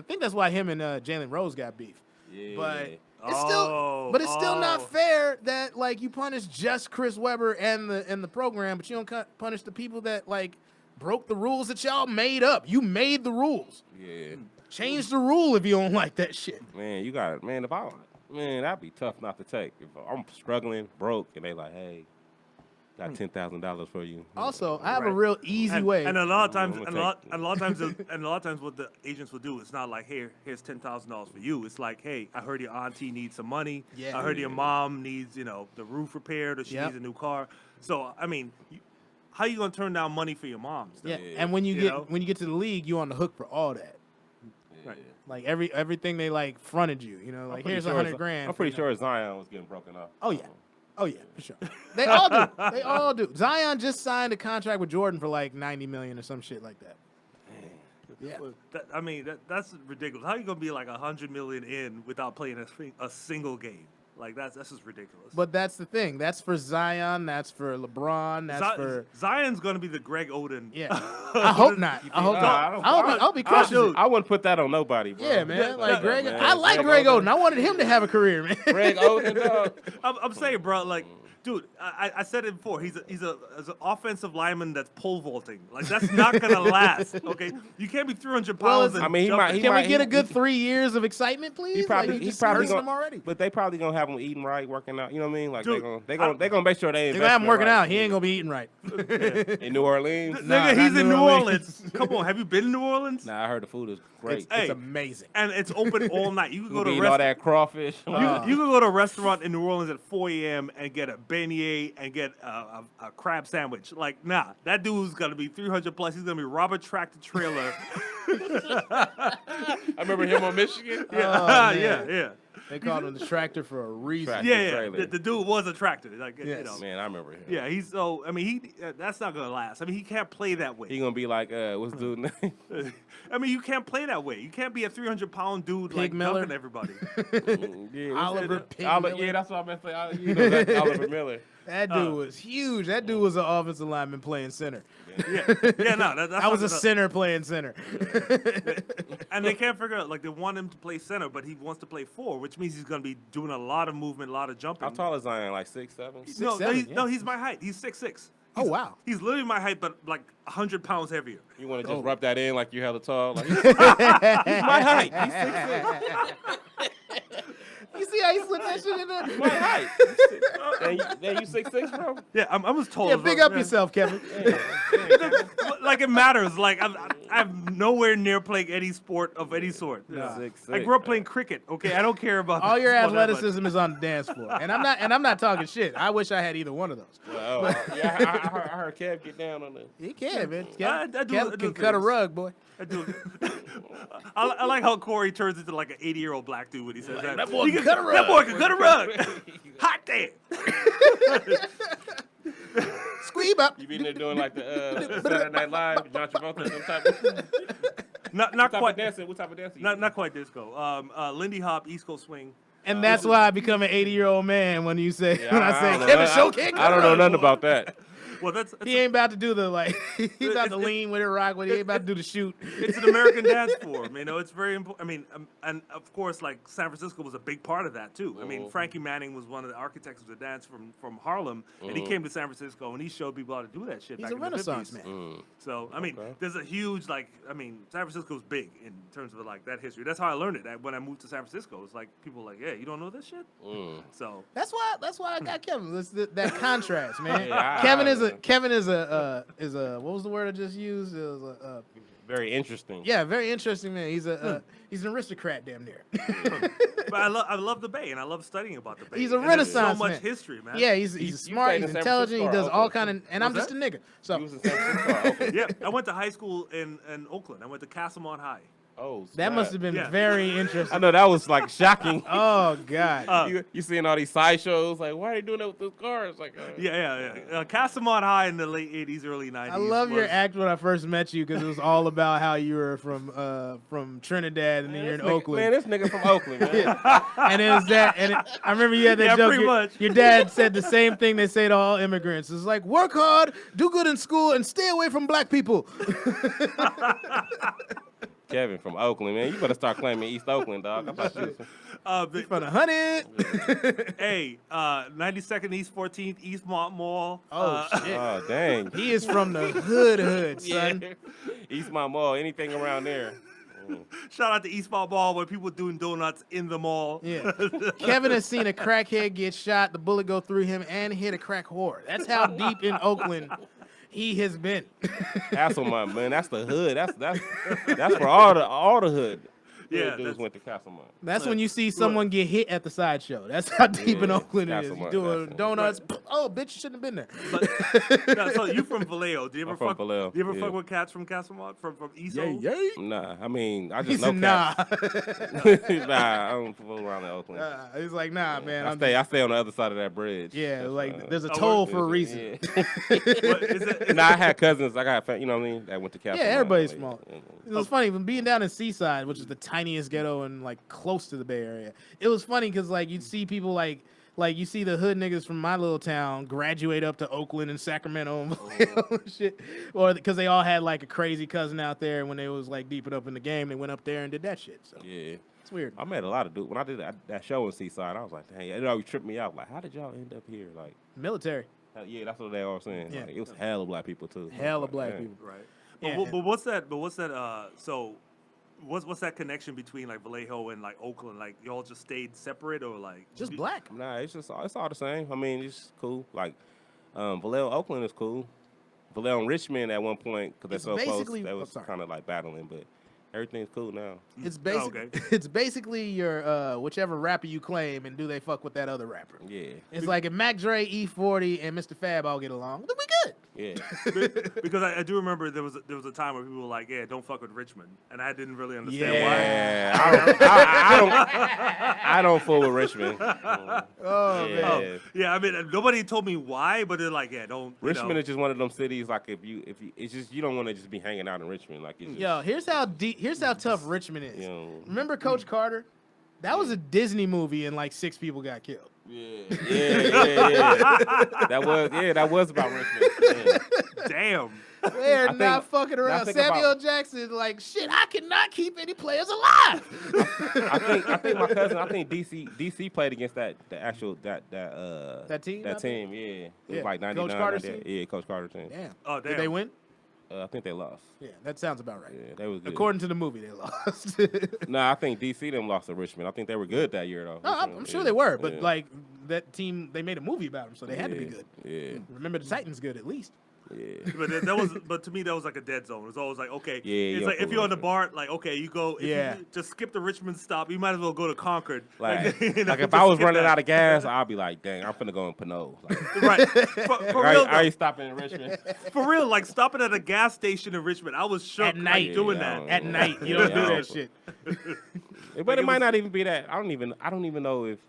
think that's why him and Jalen Rose got beef. Yeah. But it's still not fair that you punish just Chris Webber and the program, but you don't punish the people that broke the rules that y'all made up. You made the rules. Yeah. Change the rule if you don't like that shit. Man, you got it. Man, that'd be tough not to take. If I'm struggling, broke, and they hey, got $10,000 for you. Also, I have a real easy way. And a lot of times, what the agents will do is not here's $10,000 for you. It's hey, I heard your auntie needs some money. Yeah. I heard your mom needs, the roof repaired, or she needs a new car. So I mean, how you gonna turn down money for your mom? Yeah. And when you get to the league, you on the hook for all that. Right. Everything they fronted you. Here's $100,000. I'm pretty sure Zion was getting broken up. Oh yeah. Oh, yeah, for sure. They all do. They all do. Zion just signed a contract with Jordan for $90 million or some shit like that. Yeah. That's ridiculous. How are you going to be $100 million in without playing a single game? That's just ridiculous. But that's the thing. That's for Zion. That's for LeBron. That's for Zion's going to be the Greg Oden. Yeah. I hope not. I hope not. I'll be crushing. I wouldn't put that on nobody, bro. Yeah, man. Greg. Man. I like Greg Oden. I wanted him to have a career, man. Greg Oden, dog. I'm saying, bro. Dude, I said it before. He's an offensive lineman that's pole vaulting. Like that's not gonna last. Okay, you can't be 300 pounds. I mean, Can we get a good 3 years of excitement, please? He probably hurts gonna, them already. But they probably gonna have him eating right, working out. You know what I mean? Like Dude, they gonna make sure they. They're gonna have him working out. He ain't gonna be eating right. In New Orleans. Nigga, he's in New Orleans. Come on, have you been in New Orleans? Nah, I heard the food is great. It's amazing, and it's open all night. You can go to all that crawfish. You can go to a restaurant in New Orleans at 4 a.m. and get a beignet and get a crab sandwich. Like, nah, that dude's gonna be 300 plus. He's gonna be Robert Tractor Trailer. I remember him on Michigan. Yeah. They called him the tractor for a reason. Yeah. The dude was a tractor. Like, yes. you know. Man, I remember him. Yeah, he's so. I mean, that's not gonna last. I mean, he can't play that way. He gonna be like, what's the dude's name? I mean, you can't play that way. You can't be a 300-pound dude Pig like Miller. dunking everybody. Oliver Pig Miller. Yeah, that's what I meant to say. You know, that's Oliver Miller. That dude was huge. That dude was an offensive lineman playing center. That's I was a center playing center. And they can't figure out, like, they want him to play center, but he wants to play 4, which means he's going to be doing a lot of movement, a lot of jumping. How tall is Zion? Like 6'7"? No, he's my height. He's 6'6". Oh, wow. He's literally my height, but like 100 pounds heavier. You want to just rub that in like you hella tall? Like, he's my height. He's 6'6". You see how you slip that shit in there? My height. Then you 6'6", bro? Yeah, I was told. Yeah, big up yourself, Kevin. Like it matters. Like I'm nowhere near playing any sport of any sort. No. 6'6". I grew up playing cricket. Okay, I don't care about All your all that much. athleticism is on the dance floor, and I'm not talking shit. I wish I had either one of those. Well, yeah, I heard Kev get down on the. He can, man. I Kev can cut a rug, boy. I like how Cory turns into like an 80-year-old black dude when he says that. That boy can cut a rug. That boy can cut a rug. Hot damn. Squeeb up. You been there doing like the Saturday Night Live, John Travolta, some type of. Not quite dancing. What type of dancing? Not quite disco. Lindy Hop, East Coast swing. And that's why I become an 80-year-old man when you say Yeah, when I say Kevin Show can't cut I don't a know rug. nothing about that. Well, that's He ain't about to do the he's about to lean with it, rock with it. He ain't about to do the shoot. It's an American dance form, you know. It's very important. I mean, and of course, like San Francisco was a big part of that too. I mean, Frankie Manning was one of the architects of the dance from Harlem, and he came to San Francisco and he showed people how to do that shit. He's back a in Renaissance the 50s. man. So I mean, there's a huge San Francisco's big in terms of like that history. That's how I learned it. When I moved to San Francisco, it's like people were like, yeah, you don't know this shit. So That's why I got Kevin. That contrast, man. Yeah, Kevin is a what was the word I just used? It was a Very interesting. yeah, very interesting man. He's an aristocrat, damn near. but I love the Bay and I love studying about the Bay. He's a And there's Renaissance so much man. history, man. Yeah, he's You smart, stayed he's in San intelligent, he Francisco does or all Oakland? kind of, and I'm What's just a that? nigga. So You was in San Francisco. Okay. Yeah, I went to high school in Oakland. I went to Castlemont High. Oh, that snap. must have been Yeah. very I interesting. know that was like shocking. Oh God. You seeing all these sideshows? Like, why are they doing that with those cars? Like, Yeah. Castlemont High in the late 80s, early 90s. I love your was- act when I first met you because it was all about how you were from Trinidad and then you're in Oakland. Man, this nigga from Oakland, man. And it was that, I remember you had that Yeah, joke. pretty much. Your dad said the same thing they say to all immigrants. It's like, work hard, do good in school, and stay away from black people. Kevin from Oakland, man. You better start claiming East Oakland, dog. I thought you was From the 100. Hey, 92nd East 14th East Mall. Oh, shit. Oh, dang. He is from the hood, son. Eastmont Mall, anything around there. Shout out to Eastmont Mall where people doing donuts in the mall. Yeah. Kevin has seen a crackhead get shot, the bullet go through him, and hit a crack whore. That's how deep in Oakland he has been. Castlemont, man. That's the hood. That's for all the hood. Yeah, Dudes that's- went to Castlemont. That's when you see someone get hit at the sideshow. That's how deep in Yeah, Oakland it is. Castlemont, Doing Castlemont. donuts. Oh, bitch, you shouldn't have been there. No, so you from Vallejo. Do you ever I'm from fuck Vallejo, Do you ever yeah. fuck with cats from Castlemont? From East Yeah, Oak? yeah. Nah, I mean, I He just know said, nah. cats. Nah, I don't fool around in Oakland. He's like, nah, man. I stay on the other side of that bridge. Yeah, That's, like there's a Oh, toll what- for a reason. Yeah. What, is it, Nah, I had cousins. I got, you know what I mean, that went to Castlemont. Yeah, everybody's Like, small. It was funny when being down in Seaside, which is the tiniest ghetto and like close to the Bay Area. It was funny because like you'd see people like you see the hood niggas from my little town graduate up to Oakland and Sacramento and Vallejo and shit, or because they all had like a crazy cousin out there when they was like deep up in the game, they went up there and did that shit. So Yeah. It's weird. I met a lot of dudes. When I did that show in Seaside, I was like, dang, it always tripped me out. Like, how did y'all end up here? Like, Military. yeah, that's what they all saying. Yeah. Like, it was hella black people too. Hella black people. Right. Yeah. But what's that? So, what's that connection between like Vallejo and like Oakland? Like y'all just stayed separate or like Just black. Nah, it's all the same. I mean, it's cool. Like, Vallejo, Oakland is cool. Vallejo and Richmond at one point because they're so close. They was kind of like battling, but everything's cool now. It's It's basically your whichever rapper you claim, and do they fuck with that other rapper? Yeah. It's like if Mac Dre, E40, and Mr. Fab all get along, then we good. Yeah. Because I do remember there was a time where people were like, yeah, don't fuck with Richmond, and I didn't really understand why. Yeah, I don't fool with Richmond. Oh Yeah. man. Yeah, I mean nobody told me why, but they're like, yeah, don't. Richmond is just one of them cities. Like if you, it's just you don't want to just be hanging out in Richmond. Like it's just, Yo, here's how tough Richmond is. you know, Remember Coach Carter? That was a Disney movie, and like 6 people got killed. yeah. That was about Richmond. Yeah. Damn. They're think- not fucking around. think Samuel about- Jackson, like, shit, I cannot keep any players alive. I think my cousin. I think DC played against that team. That team? Yeah. It Yeah. was like 99. Coach Carter's 98. team? Yeah, Coach Carter team. Damn. Oh, damn. Did they win? I think they lost. Yeah, that sounds about right. Yeah, they was good. According to the movie, they lost. Nah, I think DC them lost to Richmond. I think they were good that year though. No, Richmond, I'm sure yeah, they were, but yeah. like that team, they made a movie about them, so they had to be good. Yeah. Remember, the Titans good at least. Yeah. But to me that was like a dead zone. It was always like, okay, Yeah, it's you like don't if you're on the fuck BART, like okay, you go, if Yeah. you just skip the Richmond stop, you might as well go to Concord. Like, you know, like if just I was skip running that. out of gas, I'd be like, dang, I'm finna go in Pinot. Like, Right. For I real, ain't stopping in Richmond. for real, like stopping at a gas station in Richmond, I was shook At night. like, doing Yeah, I that. don't At know. night, you Yeah, don't do I that shit. But it it might was- not even be that. I don't even know if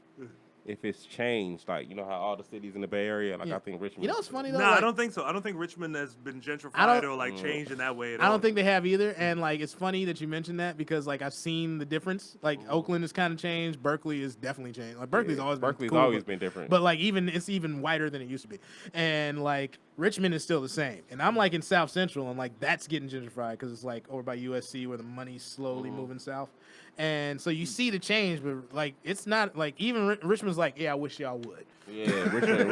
it's changed. Like, you know how all the cities in the Bay Area, like Yeah. I think Richmond. You know what's funny though? No, I Like, don't think so. I don't think Richmond has been gentrified don't- or like changed in that way at I all. don't think they have either. And like, it's funny that you mentioned that because like I've seen the difference. Like Oakland has kind of changed. Berkeley is definitely changed. Like Berkeley's always Berkeley's been cool, always but- been different. But like it's even whiter than it used to be. And like Richmond is still the same. And I'm like in South Central and like that's getting gentrified because it's like over by USC where the money's slowly moving south. And so you see the change, but like it's not like even Richmond's like, yeah, I wish y'all would. yeah, Richmond.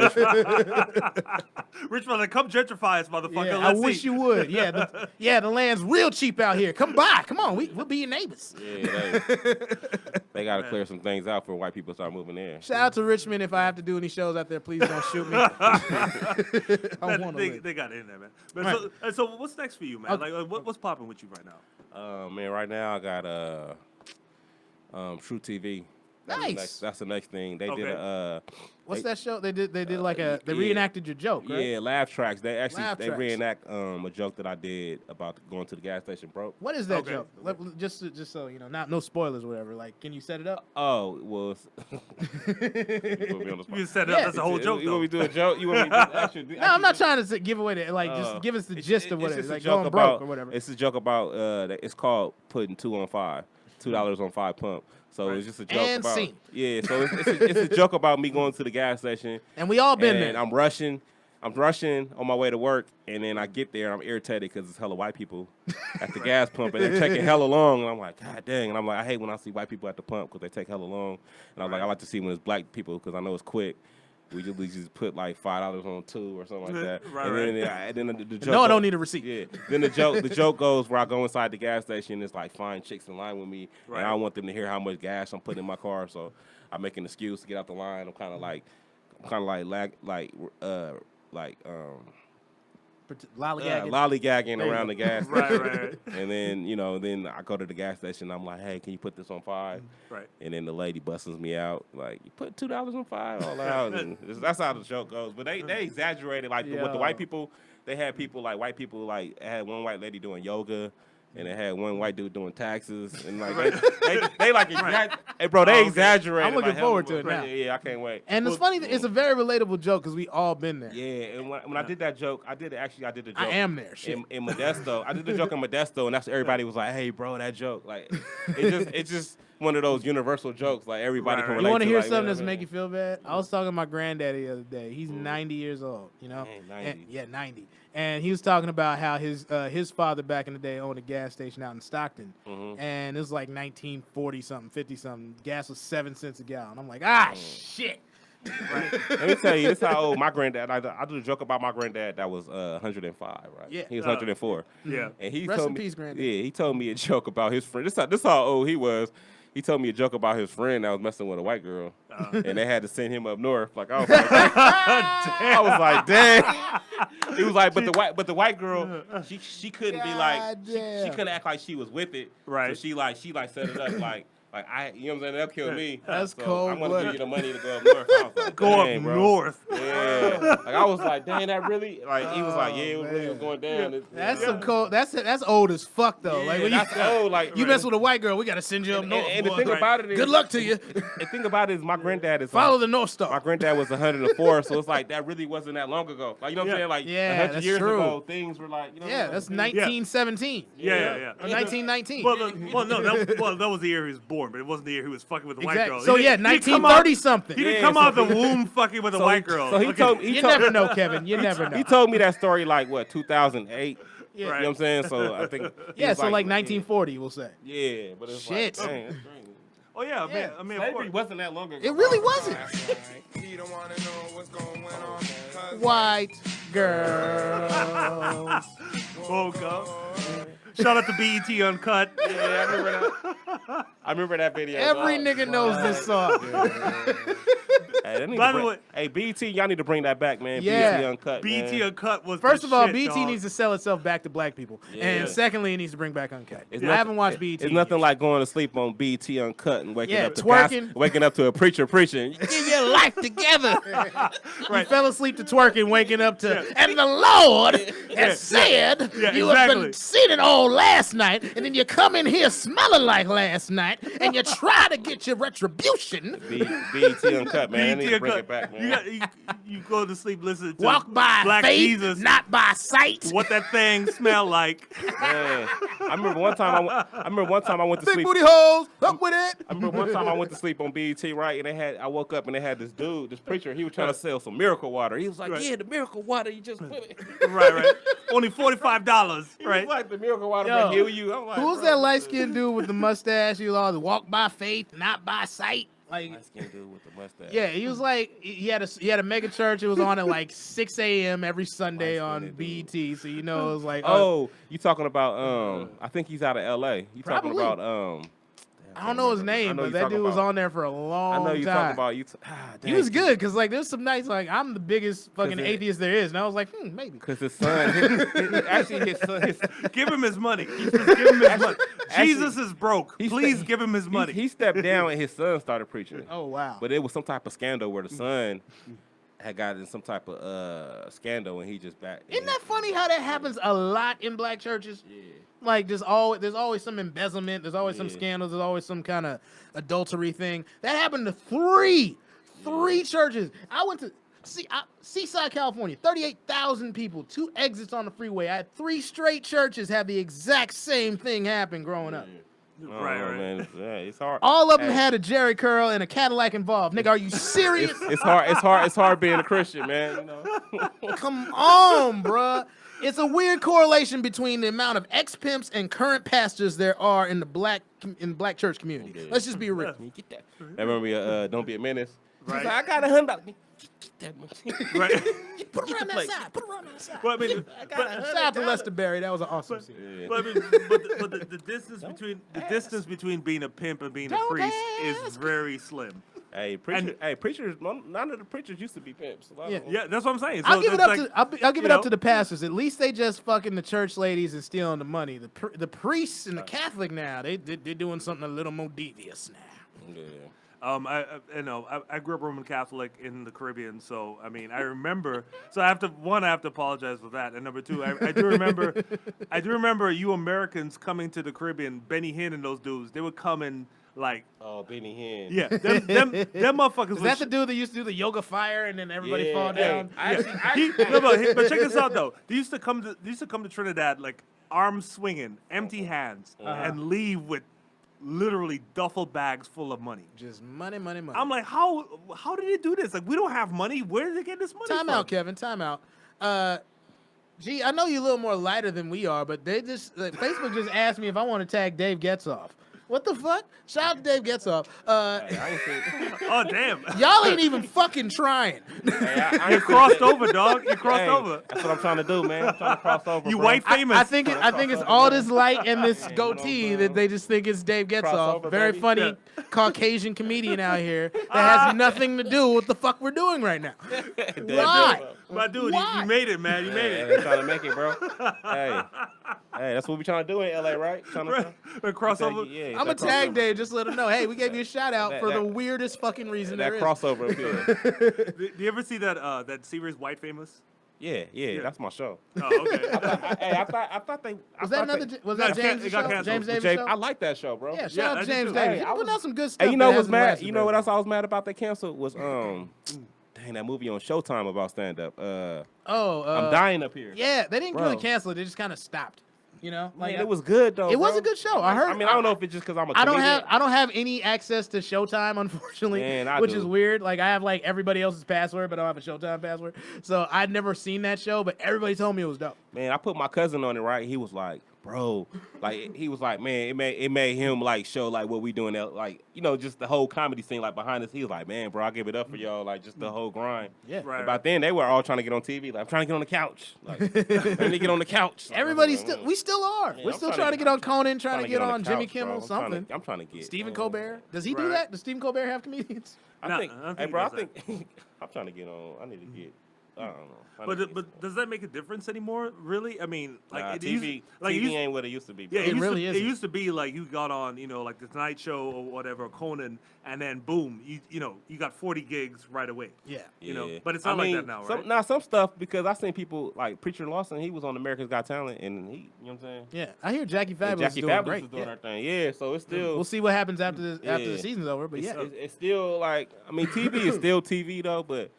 Richmond, like, come gentrify us, motherfucker. Yeah, I Let's wish see. you would. Yeah, the land's real cheap out here. Come by. Come on, we'll be your neighbors. Yeah, they got to clear some things out for white people to start moving there. Shout out to Richmond. If I have to do any shows out there, please don't shoot me. I want to live. They got it in there, man. But Right. so what's next for you, man? Okay. Like, what's popping with you right now? Man, right now I got True TV. Nice. That's the next thing. They did Okay. a What's that show? They did like they reenacted your joke, right? yeah, laugh tracks. They actually Laugh they tracks. reenact a joke that I did about going to the gas station broke. What is that Okay. joke? Just so you know, no spoilers or whatever. Like, can you set it up? Oh, well, you put me on the spot. You set it Yeah. up. That's the whole joke, You want me though. to do a joke? You want me to actually? No, I'm not trying to give away the just give us the gist of what it is. Like going broke or whatever. It's a joke about it's called putting 2 on 5, $2 on 5 pump. So Right. it's just a joke And about scene. yeah. So it's a joke about me going to the gas station. And we all been And there. I'm rushing on my way to work, and then I get there, and I'm irritated because it's hella white people at the gas pump, and they're taking hella long, and I'm like, God dang, and I'm like, I hate when I see white people at the pump because they take hella long, and I'm like, I like to see when it's black people because I know it's quick. We just put like $5 on 2 or something like that. Right, and then the joke. No, I don't need a receipt. Yeah. Then the joke goes where I go inside the gas station. It's like fine chicks in line with me, Right. and I don't want them to hear how much gas I'm putting in my car. So I make an excuse to get out the line. I'm kind of like Lollygagging. lollygagging around the gas station. Right. And then then I go to the gas station. I'm like, hey, can you put this on 5? Right. And then the lady busts me out, like, you put $2 on 5 all out. And that's how the joke goes. But they exaggerated, like, with the white people. They had people, like, white people, like, had one white lady doing yoga, and they had one white dude doing taxes. And, like, they like, hey, bro, they exaggerated. I'm looking like, forward hell, to it now. Yeah, I can't wait. And it's funny, it's a very relatable joke because we all been there. Yeah, and when I did that joke, I did the joke. I am there. Shit. In Modesto. I did the joke in Modesto, and that's everybody was like, "Hey, bro, that joke." Like, it's just one of those universal jokes. Like everybody Right, can right. relate. You want to hear like, something you know that's what I make mean? you feel bad? I was talking to my granddaddy the other day. He's 90 years old, you know? Dang, 90. Yeah, 90. And he was talking about how his father back in the day owned a gas station out in Stockton, and it was like 1940 something, 50 something. Gas was 7 cents a gallon. I'm like, shit. Right. Let me tell you, this is how old my granddad. I do a joke about my granddad that was 105, right? Yeah. He was 104. Yeah. And he Rest told in me, peace, granddad. Yeah, he told me a joke about his friend. This how old he was. He told me a joke about his friend that was messing with a white girl, and they had to send him up north. Like I was like, I was like, dang. He was like, but the white girl, she couldn't be like, she couldn't act like she was with it. Right. So she set it up like you know what I'm saying? That'll kill me. That's so cold. I'm gonna give you the money to go up north. I was like, Go up dang, bro. north. Yeah. Like I was like, dang, that really? Like he was like, yeah, it really was going down. That's some cold. That's old as fuck though. Yeah, like when that's old. Like you mess with a white girl, we gotta send you up north. and the boy. thing about it is, Good luck to you. The thing about it is, my granddad is Follow the North Star. My granddad was 104, so it's like that really wasn't that long ago. Like you know what I'm saying? Like 100 that's years true. ago, things were like That's 1917. Yeah. Or 1919. Well, no, that was the year he was born, but it wasn't the year he was fucking with a white girl. So He didn't 1930 something. He didn't come out the womb fucking with a white girl. So he told You never know, Kevin. You never know. He told me that story like what 2008. Yeah. You know what I'm saying? So I think Yeah, so like 1940, we'll say. Yeah, but it's Shit. like, dang, that's crazy. Oh yeah, man. I mean, of Slavery course. wasn't that long ago. It really wasn't. White girls. Woke up. Shout out to BET Uncut. Yeah, I remember that. I remember that video. Every dog. nigga knows this song. Hey, they need By to the bring- way- hey, BET, y'all need to bring that back, man. Yeah. BET Uncut, BET man. Uncut was First the of all, shit, BET dog. needs to sell itself back to black people. Yeah. And secondly, it needs to bring back Uncut. It's I nothing- haven't watched BET. It's nothing like going to sleep on BET Uncut and waking Yeah, up to twerking. waking up to a preacher preaching. Get your life together. You fell asleep to twerking, waking up to, and the Lord has said you have been sinning all last night, and then you come in here smelling like last night, and you try to get your retribution. BET Uncut, man. They need to bring it back, man. You go to sleep listening to Walk by Black faith, Jesus. not by sight. What that thing smell like? Man, I remember one time I went to Big sleep. booty hoes, up with it. I remember one time I went to sleep on BET, right? And I woke up and they had this dude, this preacher. He was trying to sell some miracle water. He was like, "Yeah, the miracle water. You just put it." Right. Only $45. He Right. was like, "The miracle water Yo, will heal you." I'm like, Who's bro, that light-skinned dude with the mustache? He was always walk by faith, not by sight. Like, light-skinned dude with the mustache. yeah, he was like he had a mega church. It was on at like 6 a.m. every Sunday on Light-skinned BET. So you know it was like Oh, you talking about? I think he's out of L.A. You talking Probably. about? I don't know his name, but that dude was on there for a long I time. know you talking about. He was good because like there's some nights like I'm the biggest fucking atheist there is, and I was like, maybe. Because his son, his son, Give him his money. Just give him his money. Jesus is broke. Please give him his money. He stepped down and his son started preaching. Oh wow. But it was some type of scandal where the son had got in some type of scandal and he just back. Isn't that funny how that happens a lot in black churches? Yeah. Like there's always some embezzlement, there's always some scandals, there's always some kind of adultery thing. That happened to three churches. I went to Seaside, California, 38,000 people, 2 exits on the freeway. I had 3 straight churches have the exact same thing happen growing up. Right. Man. Yeah, it's hard. All of them had a Jerry curl and a Cadillac involved. Nigga, are you serious? It's hard being a Christian, man. You know? Come on, bruh. It's a weird correlation between the amount of ex-pimps and current pastors there are in the black church community. Okay. Let's just be real. Get that. Remember Don't Be a Menace? Right. He's like, I got $100. Get that money. Right. Put it around that side. Put it around that side. Well, I mean, Shout out to Lester Berry. That was an awesome scene. Yeah. but I mean, but the distance between being a pimp and being a priest is very slim. Hey, preachers. None of the preachers used to be pimps. Yeah. Yeah, that's what I'm saying. So I'll give it that's up like, to I'll give it you up know? to the pastors. At least they just fucking the church ladies and stealing the money. The priests and the Catholic now they're doing something a little more devious now. Yeah. I grew up Roman Catholic in the Caribbean, so I mean, I remember. So I have to apologize for that, and number 2, I do remember you Americans coming to the Caribbean, Benny Hinn and those dudes. They would come in like, Benny Hinn. yeah, them motherfuckers. Is that the dude that used to do the yoga fire and then everybody fall down? But check this out though. They used to come to Trinidad like arms swinging, empty hands, and leave with literally duffel bags full of money. Just money. I'm like, how did they do this? Like, we don't have money. Where did they get this money Time from? out, Kevin. Time out. Gee, I know you're a little more lighter than we are, but they just Facebook just asked me if I want to tag Dave Getzoff. What the fuck? Shout out to Dave Getzoff. Oh, damn. Y'all ain't even fucking trying. Hey, You crossed over, dog. You crossed over. That's what I'm trying to do, man. I'm trying to cross over. You bro. white famous. I think it's all this light and this goatee that they just think it's Dave Getzoff. Crossover, Very baby. funny Caucasian comedian out here that has nothing to do with what the fuck we're doing right now. Why? My dude, Why? you made it, man. You made Yeah, it. they trying to make it, bro. Hey, that's what we trying to do in LA, right? Trying to Crossover. Yeah, I'm a that tag crossover. Dave. Just let him know. Hey, we gave you a shout out That- for that- the weirdest fucking reason That there is. crossover appeal. Do you ever see that series White Famous? Yeah, that's my show. Oh, okay. I thought they Was that another? Was No, that James' it got show? canceled. James Davis James, show? I like that show, bro. Yeah, Yeah, shout out I to did James too. Davis. Hey, He I putting was- out some good stuff. And you know that what's hasn't mad? lasted You know very what else long. I was mad about they canceled was dang, that movie on Showtime about stand up. I'm dying up here. Yeah, they didn't really Bro. cancel it. They just kind of stopped. You know, Man, it was good though. It was bro. a good show. I heard. I mean, I don't know if it's just because I'm a I comedian. don't have any access to Showtime, unfortunately, Man, I which do. is weird. Like I have like everybody else's password, but I don't have a Showtime password. So I'd never seen that show, but everybody told me it was dope. Man, I put my cousin on it, right? He was like, bro, like he was like, man, it made him like show like what we doing, like just the whole comedy scene like behind us. He was like, man, bro, I give it up for y'all, like just the whole grind. Yeah. Right. About then they were all trying to get on TV. Like I'm trying to get on the couch. Like let me get on the couch. Like, Everybody I'm we still are. Yeah, We're I'm still trying trying to- to get on Conan, trying to get the on Jimmy couch, bro. Kimmel, something. I'm trying to get Stephen Colbert. Does he do Right. that? Does Stephen Colbert have comedians? Nah, I think, I don't hey, think bro, I he does think I'm trying to get on. I need to get. I don't know. I need to But get but does that make a difference anymore? Really? I mean, like Nah, it TV, used, like it TV used- ain't what it used to be. Yeah, Bro. It really It isn't. used to be like you got on, like the Tonight Show or whatever, Conan, and then boom, you got 40 gigs right away. Yeah. Yeah. But it's not like that now, right? Some stuff because I seen people like Preacher Lawson. He was on America's Got Talent, and he, you know what I'm saying. Yeah, I hear Jackie Fabulous Jackie is doing Fabulous great. is doing Yeah. her thing. Yeah, so it's still. We'll see what happens after the Yeah. season's over, but yeah. It's still like TV is still TV though, but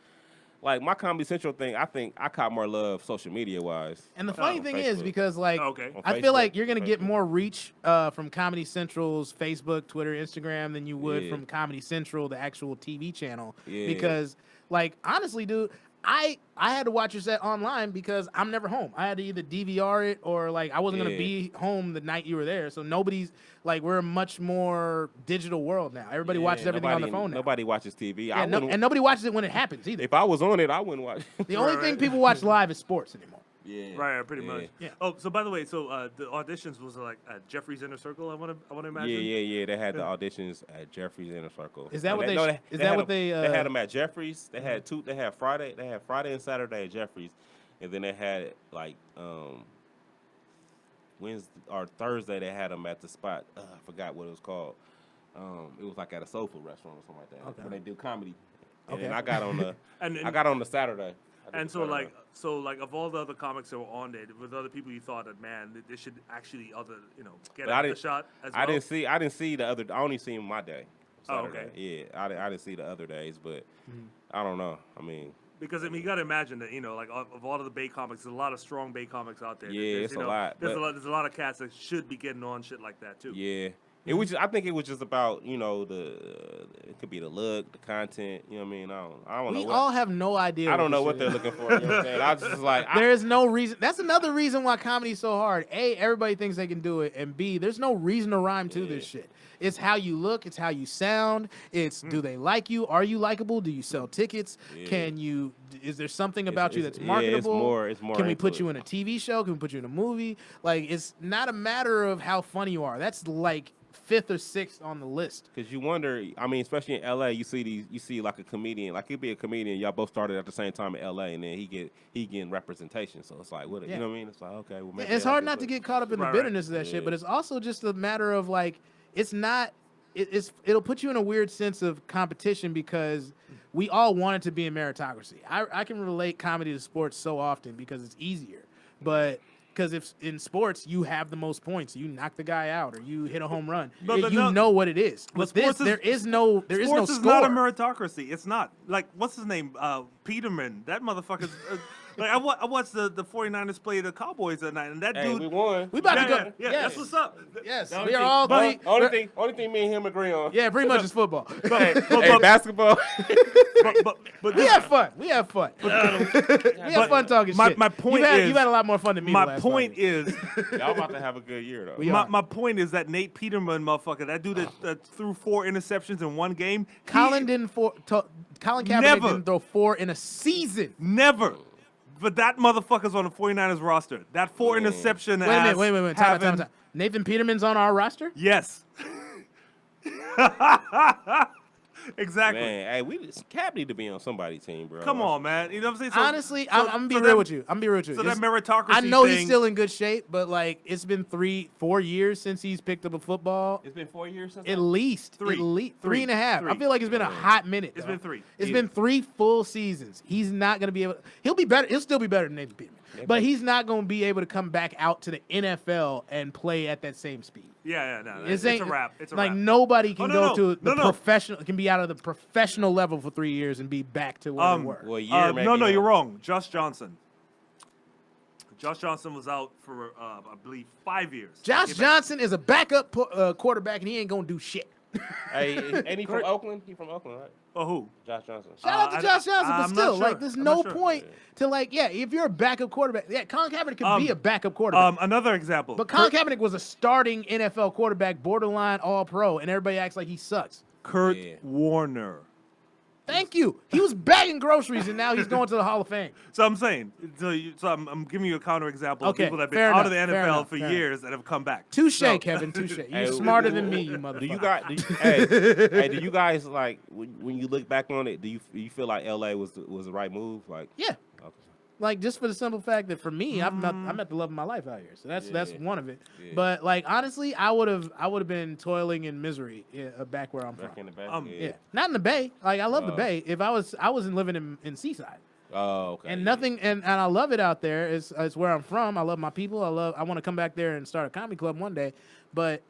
like my Comedy Central thing, I think I caught more love social media wise. And the funny thing is Facebook. because like Okay. On I feel like Facebook, you're gonna get Facebook. more reach from Comedy Central's Facebook, Twitter, Instagram than you would Yeah. from Comedy Central, the actual TV channel. Yeah. Because like honestly, dude, I had to watch your set online because I'm never home. I had to either DVR it or like I wasn't gonna Yeah. be home the night you were there. So nobody's like we're a much more digital world now. Everybody watches everything on their phone now. Nobody watches TV. Yeah, I wouldn't- and nobody watches it when it happens either. if I was on it, I wouldn't watch. The only Right, thing right. people watch live is sports anymore. Yeah. Right, pretty Yeah. much. Yeah. Oh, so by the way, the auditions was like at Jeffrey's Inner Circle. I want to imagine. Yeah. They had the auditions at Jeffrey's Inner Circle. Is that And what they? no, Is that had what them- they? They had them at Jeffrey's. They had two. They had Friday. They had Friday and Saturday at Jeffrey's, and then they had like Wednesday or Thursday. They had them at the spot. I forgot what it was called. It was like at a soul food restaurant or something like that. Okay. Where they do comedy. And Okay. then I got on the. And I got on the Saturday. I did And the so Saturday. like of all the other comics that were on there, with other people you thought that man, they should actually get But I a didn't- shot as well. I didn't see the other. I only seen my day. Oh, Saturday. okay. Yeah, I didn't see the other days, but I don't know. I mean, Because you got to imagine that like of all of the Bay comics, there's a lot of strong Bay comics out there. Yeah, There's, it's a lot, There's but- there's a lot of cats that should be getting on shit like that too. yeah. It was. I think it was just about it could be the look, the content. You know what I mean? I don't know. We What, all have no idea. I don't know this what shit they're is. looking for. You know what I'm saying? I was just like, There is no reason. That's another reason why comedy's so hard. A, everybody thinks they can do it, and B, there's no reason to rhyme to this shit. It's how you look. It's how you sound. It's do they like you? Are you likable? Do you sell tickets? Yeah. Can you? Is there something about you it's- that's yeah, marketable? it's more Can we into put it. you in a TV show? Can we put you in a movie? Like it's not a matter of how funny you are. That's like 5th or 6th on the list. because you wonder. I mean, especially in LA, you see like a comedian. Like he'd be a comedian. Y'all both started at the same time in LA, and then he getting representation. So it's like, what? Yeah. You know what I mean? It's like, okay, well, maybe It's they hard like not to this, get caught up in the Right, bitterness of that Yeah. shit, but it's also just a matter of like it's not. It'll put you in a weird sense of competition because we all want it to be a meritocracy. I can relate comedy to sports so often because it's easier, but because if in sports you have the most points, you knock the guy out or you hit a home run, But you no- know what it is. but With this, sports is- there is no Sports is score. not a meritocracy. It's not. Like, what's his name? Peterman. That motherfucker's Like I watched the 49ers play the Cowboys that night, and that dude. We won. We about to go. Yeah, Yes. that's what's up. Yes, The we are all three. Only thing me and him agree on. Yeah, pretty much is football. Hey, basketball. But We have fun. We have fun. We have fun talking shit. My point is, you've had a lot more fun than me. My point is, Y'all about to have a good year though. my point is that Nate Peterman, motherfucker, that dude that threw 4 interceptions in one game. Colin Kaepernick didn't throw 4 in a season. Never. But that motherfucker's on the 49ers roster. That 4 interception. Wait a minute. Time out. Nathan Peterman's on our roster? Yes. Exactly. Man, hey, Cap need to be on somebody's team, bro. Come on, man. You know what I'm saying? So, honestly, I'm gonna be real with you. So that meritocracy I know thing, he's still in good shape, but like it's been 3-4 years since he's picked up a football. It's been 4 years since. At least 3. At least 3.5. I feel like it's been a hot minute. It's been 3. It's been 3 full seasons. He's not gonna be able. He'll be better. He'll still be better than Nathan Peterman. But he's not going to be able to come back out to the NFL and play at that same speed. Yeah, no. It's a wrap. It's a like wrap. nobody can go to the professional. can be out of the professional level for 3 years and be back to where they were. Well, a year maybe. No, you're wrong. Josh Johnson. Josh Johnson was out for, I believe, 5 years. Josh Johnson is a backup quarterback, and he ain't going to do shit. Hey, ain't he from Oakland? He from Oakland, right? Oh, who? Josh Johnson. Shout out to Josh Johnson, but I'm still, not sure. like, there's I'm no not sure. point to, like, if you're a backup quarterback, Colin Kaepernick could be a backup quarterback. Another example. But Colin Kaepernick was a starting NFL quarterback, borderline All-Pro, and everybody acts like he sucks. Kurt Warner. Thank you. He was bagging groceries, and now he's going to the Hall of Fame. So I'm saying, I'm giving you a counterexample of people that have been fair out enough, of the NFL for years that have come back. Touche, Kevin, touche. You're smarter than me, you motherfucker. Do you guys, like, when you look back on it, do you feel like LA was the right move? Like, yeah. Okay. Like, just for the simple fact that for me, I'm at the love of my life out here. So that's one of it. Yeah. But like honestly, I would have been toiling in misery back where I'm from. In the Bay? Yeah. Not in the Bay. Like I love the Bay. If I wasn't living in Seaside. Oh, okay. And nothing and I love it out there. It's where I'm from. I love my people. I want to come back there and start a comedy club one day. But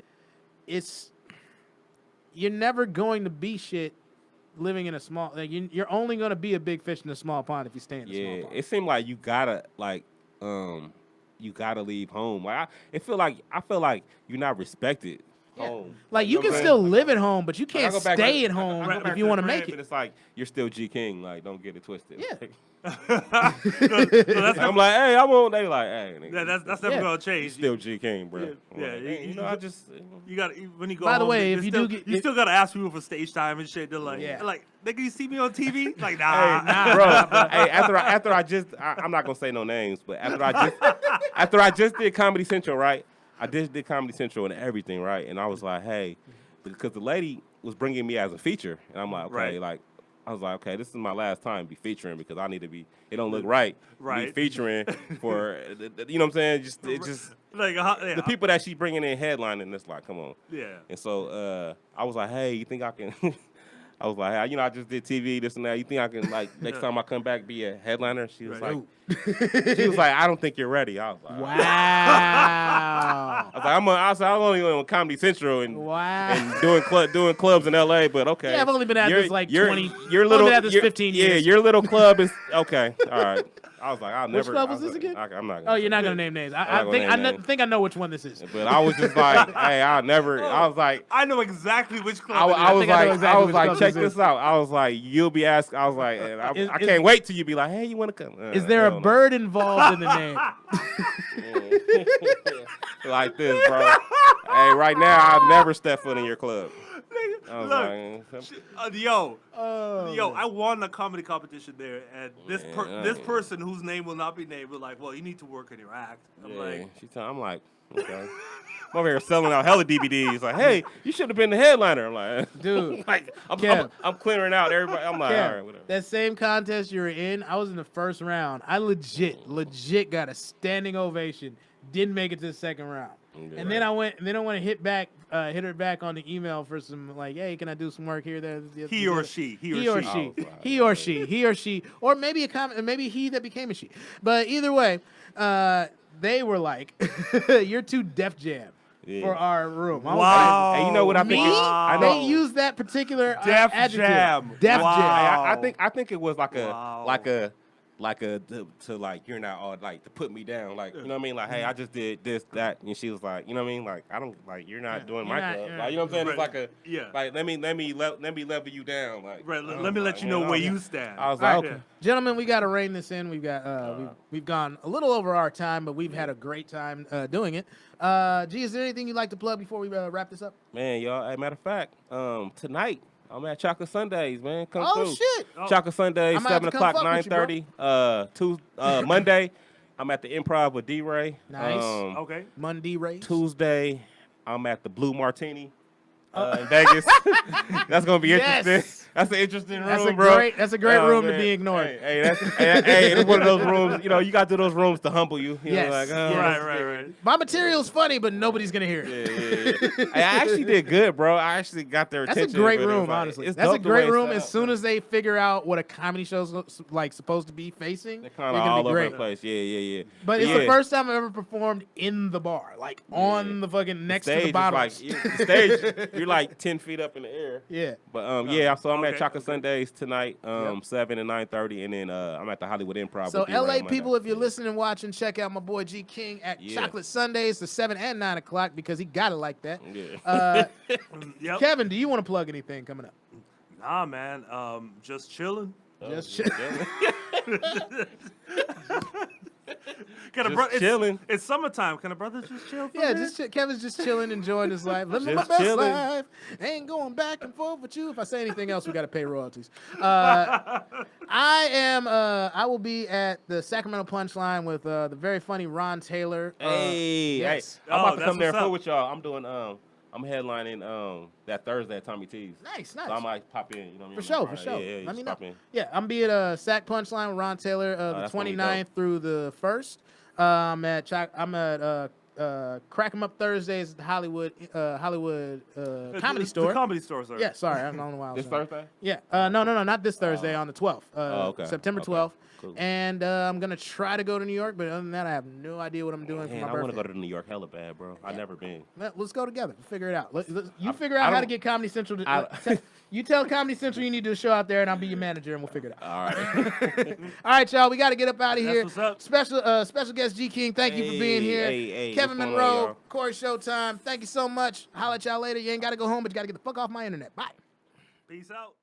you're never going to be shit living in a small, like you're only gonna be a big fish in a small pond if you stay in a small pond. It seemed like you gotta leave home. Like I feel like you're not respected home. Like you can still live at home, but you can't stay at home if you want to make it. But it's like you're still G King. Like don't get it twisted. Yeah. I'm like, hey, I won't. They like, hey. Yeah, that's never gonna change. Still G King, bro. Yeah, like, I just you got when you go. By the home, way, if you do get, you still gotta ask people for stage time and shit. They're like, nigga, you see me on TV? Like, nah, hey, bro. Hey, after I'm not gonna say no names, but after I just did Comedy Central, right? I just did Comedy Central and everything, right? And I was like, hey, because the lady was bringing me as a feature, and I'm like, okay, like. I was like, okay, this is my last time to be featuring because I need to be. It don't look right. To be featuring for, you know what I'm saying? Just like the people that she bringing in headlining. It's like, come on. Yeah. And so I was like, hey, you think I can? I was like, hey, I just did TV, this and that. You think I can like next time I come back be a headliner? She was like, I don't think you're ready. I was like, wow. I was like, I'm only on Comedy Central and doing clubs in LA, but okay. Yeah, I've only been at this like 20. Your little, been at this 15 years. Yeah, your little club is okay. All right. I was like, Which club was this again? I'm not. You're not gonna name names. I think I know which one this is. But I was just like, hey, I was like, I know exactly which club. I was like, check this out. I was like, you'll be asked. I was like, I can't wait till you be like, hey, you want to come? Is there a bird involved in the name? Like this, bro. Hey, right now, I'll never step foot in your club. Yo, I won a comedy competition there, and this person whose name will not be named was like, well, you need to work on your act. I'm like, okay. I'm over here selling out hella DVDs. Like, hey, you should have been the headliner. I'm like, dude, like, I'm clearing out everybody. I'm like, all right, whatever. That same contest you were in, I was in the first round. I legit got a standing ovation. Didn't make it to the second round. Yeah, and then I went to hit her back on the email for some like, hey, can I do some work here? There. He or she, or maybe maybe he that became a she. But either way, they were like, you're too Def Jam. Yeah. For our room. Wow. Like, hey, you know what I think? I know. They used that particular Def adjective. Jam. Def wow. Jam. I think it was like a like to like you're not all like to put me down, like you know what I mean, like hey, I just did this that, and she was like, you know what I mean, like I don't like you're not doing my club, like you know what I'm saying, it's like a like let me level you down, like let me let you know where you stand. I was like, okay, gentlemen, we got to rein this in. We've got we've gone a little over our time, but we've had a great time doing it. G, is there anything you'd like to plug before we wrap this up? Man, y'all. As a matter of fact, tonight I'm at Chocolate Sundays, man. Come through. Shit! Chocolate Sundays, 7 o'clock, 9:30. Monday, I'm at the Improv with D-Ray. Nice. Okay. Monday Ray. Tuesday, I'm at the Blue Martini in Vegas. That's gonna be interesting. That's an interesting room, bro. That's a great room to be ignored. Hey, it's one of those rooms. You know, you got to do those rooms to humble you. You know, like, right. My material's funny, but nobody's gonna hear it. Yeah. Hey, I actually did good, bro. I actually got their attention. That's a great room, honestly. That's a great room. As soon as they figure out what a comedy show's like supposed to be facing, they're kind of all over the place. Yeah. But it's the first time I've ever performed in the bar, like on the fucking next to the bottles. The stage, you're like 10 feet up in the air. Yeah. But so I'm at Chocolate Sundays tonight, 7 and 9:30, and then I'm at the Hollywood Improv. So LA people, if you're listening and watching, check out my boy G King at Chocolate Sundays, the 7 and 9 o'clock, because he got it like that. Yeah. Kevin, do you want to plug anything coming up? Nah, man. Just chilling. Just chilling. Chilling. It's summertime. Can a brother just chill? Kevin's just chilling, enjoing his life, living my best life. Ain't going back and forth with you. If I say anything else, we got to pay royalties. I will be at the Sacramento Punchline with the very funny Ron Taylor. Hey, I'm about to come there and fool with y'all. I'm doing I'm headlining that Thursday at Tommy T's. Nice. So I might pop in. You know what I mean? For sure. Yeah, Let me pop know. in. Yeah, I'm be at Sac Punchline with Ron Taylor the 29th through the 1st. I'm at Crack 'em Up Thursdays at the Hollywood Comedy Store. The Comedy Store, sir. Yeah, sorry, I don't know why. This Thursday? Yeah. No, not this Thursday. On the 12th. Okay. September 12th. Cool. And I'm gonna try to go to New York, but other than that, I have no idea what I'm doing for my birthday. I want to go to New York hella bad, bro. I've never been. Let's go together. We'll figure it out. You figure out how to get Comedy Central. You tell Comedy Central you need to do a show out there, and I'll be your manager, and we'll figure it out. All right. All right, y'all. We got to get up out of here. What's up. Special guest G King. Thank you for being here. Kevin Munroe, Cory Showtime. Thank you so much. Holla at y'all later. You ain't got to go home, but you got to get the fuck off my internet. Bye. Peace out.